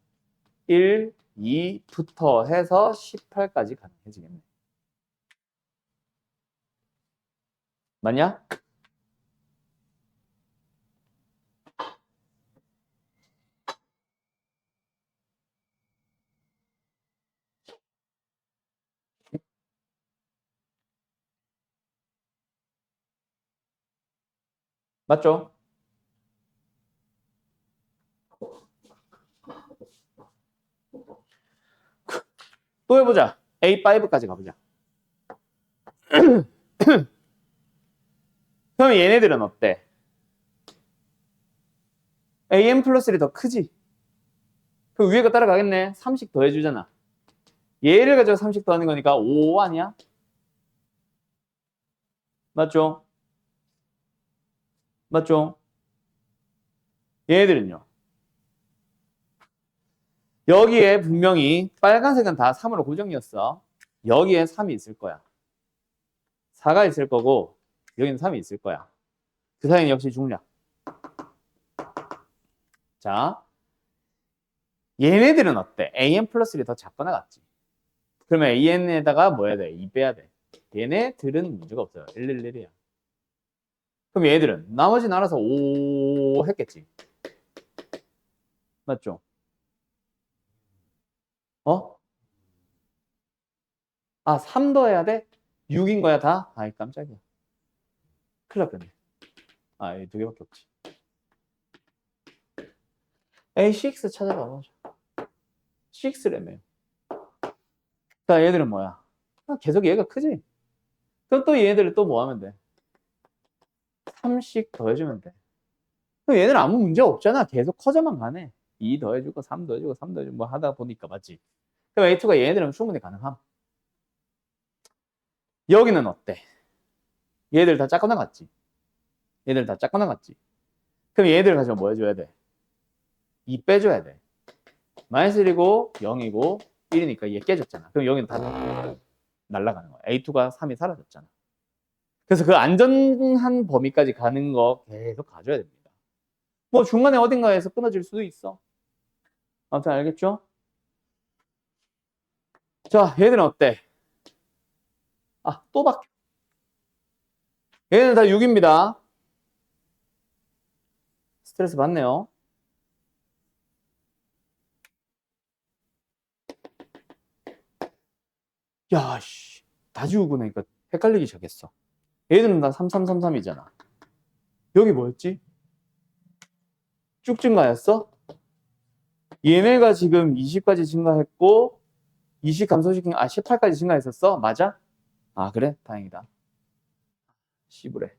1, 2부터 해서 18까지 가능해지겠네. 맞냐? 맞죠? 또 해보자. A5까지 가보자. 그럼 얘네들은 어때? AN 플러스 1이 더 크지? 그 위에가 따라가겠네. 3씩 더해주잖아. 얘를 가지고 3씩 더하는 거니까 5 아니야? 맞죠? 맞죠? 얘네들은요. 여기에 분명히 빨간색은 다 3으로 고정이었어. 여기에 3이 있을 거야. 4가 있을 거고 여기는 3이 있을 거야. 그 사이는 역시 중략. 자, 얘네들은 어때? AN 플러스 1이 더 작거나 같지? 그러면 AN에다가 뭐 해야 돼? 2 빼야 돼. 얘네들은 문제가 없어요. 111이야. 그럼 얘들은 나머지는 알아서 5 했겠지. 맞죠? 어? 3 더해야 돼? 6인 거야 다? 아이 깜짝이야. 큰일 날 뻔네. 이 두 개밖에 없지. A6 찾아봐 보자. 6래며. 자, 얘들은 뭐야? 계속 얘가 크지? 그럼 또 얘들을 또 뭐 하면 돼? 3씩 더해주면 돼. 그럼 얘는 아무 문제 없잖아. 계속 커져만 가네. 2 더해주고 3 더해주고 3 더해주고 뭐 하다 보니까 맞지? 그럼 A2가 얘네들은 충분히 가능함. 여기는 어때? 얘들 다 작거나 같지? 얘들 다 작거나 같지? 그럼 얘들 가지고 뭐 해줘야 돼? 2 빼줘야 돼. 마이너스 1이고 0이고 1이니까 얘 깨졌잖아. 그럼 여기는 다 날아가는 거야. A2가 3이 사라졌잖아. 그래서 그 안전한 범위까지 가는 거 계속 가져야 됩니다. 뭐 중간에 어딘가에서 끊어질 수도 있어. 아무튼 알겠죠? 자, 얘들은 어때? 또 바뀌어. 얘는 다 6입니다. 스트레스 받네요. 야, 씨. 다 지우고 나니까 헷갈리기 시작했어. 얘들은 다 3333이잖아. 여기 뭐였지? 쭉 증가했어? 얘네가 지금 20까지 증가했고 20 감소시킨 18까지 증가했었어? 맞아? 그래? 다행이다. 10을 해.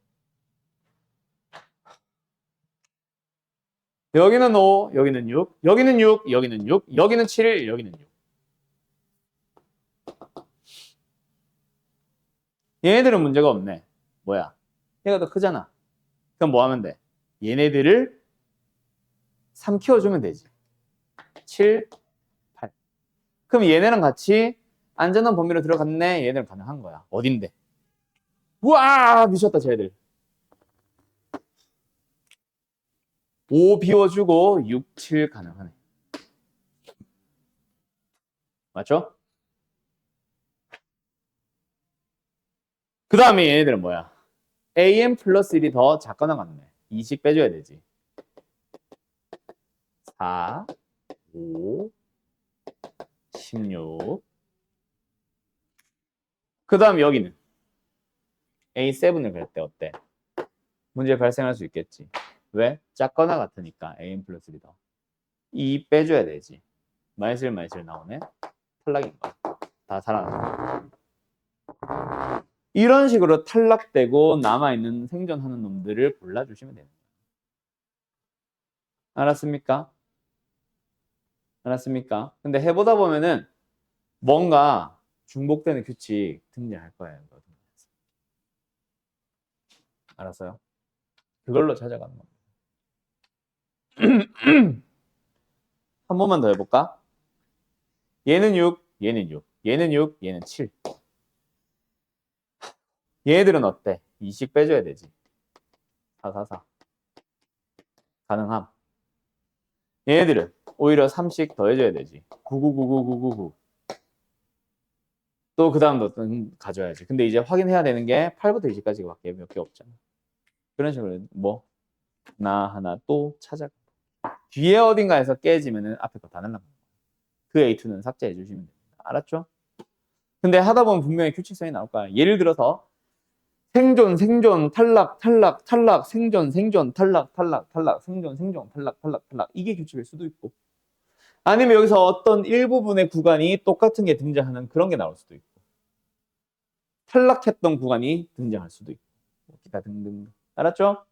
여기는 5, 여기는 6, 여기는 6, 여기는 6, 여기는 7, 여기는 6. 얘네들은 문제가 없네. 뭐야? 얘가 더 크잖아. 그럼 뭐 하면 돼? 얘네들을 3 키워주면 되지. 7, 8. 그럼 얘네랑 같이 안전한 범위로 들어갔네. 얘네는 가능한 거야. 어딘데? 우와! 미쳤다, 쟤들. 5 비워주고 6, 7 가능하네. 맞죠? 그 다음에 얘네들은 뭐야? am 플러스 1이 더 작거나 같네. 2씩 빼줘야 되지. 4, 5, 16. 그 다음 여기는 A7을 갈 때 어때? 문제 발생할 수 있겠지. 왜? 작거나 같으니까 am 플러스 1이 더. 2 빼줘야 되지. 마이너스 1, 마이너스 1 나오네. 탈락인 거야. 다 살아나는 거야. 이런 식으로 탈락되고 남아있는 생존하는 놈들을 골라주시면 되는 거예요. 알았습니까? 알았습니까? 근데 해보다 보면은 뭔가 중복되는 규칙 등장할 거예요. 알았어요? 그걸로 찾아가는 겁니다. 한 번만 더 해볼까? 얘는 6, 얘는 6, 얘는 6, 얘는 7. 얘들은 어때? 2씩 빼줘야 되지. 4, 4, 4. 가능함. 얘네들은 오히려 3씩 더해줘야 되지. 9, 9, 9, 9, 9, 9, 9. 또 그 다음도 가져야지. 근데 이제 확인해야 되는 게 8부터 20까지밖에 몇 개 없잖아. 그런 식으로 뭐 하나 또 찾아. 뒤에 어딘가에서 깨지면은 앞에 거 다 날라가. 그 A2는 삭제해 주시면 됩니다. 알았죠? 근데 하다 보면 분명히 규칙성이 나올 거야. 예를 들어서 생존, 탈락, 생존, 탈락, 생존, 탈락. 이게 규칙일 수도 있고. 아니면 여기서 어떤 일부분의 구간이 똑같은 게 등장하는 그런 게 나올 수도 있고. 탈락했던 구간이 등장할 수도 있고. 기타 등등. 알았죠?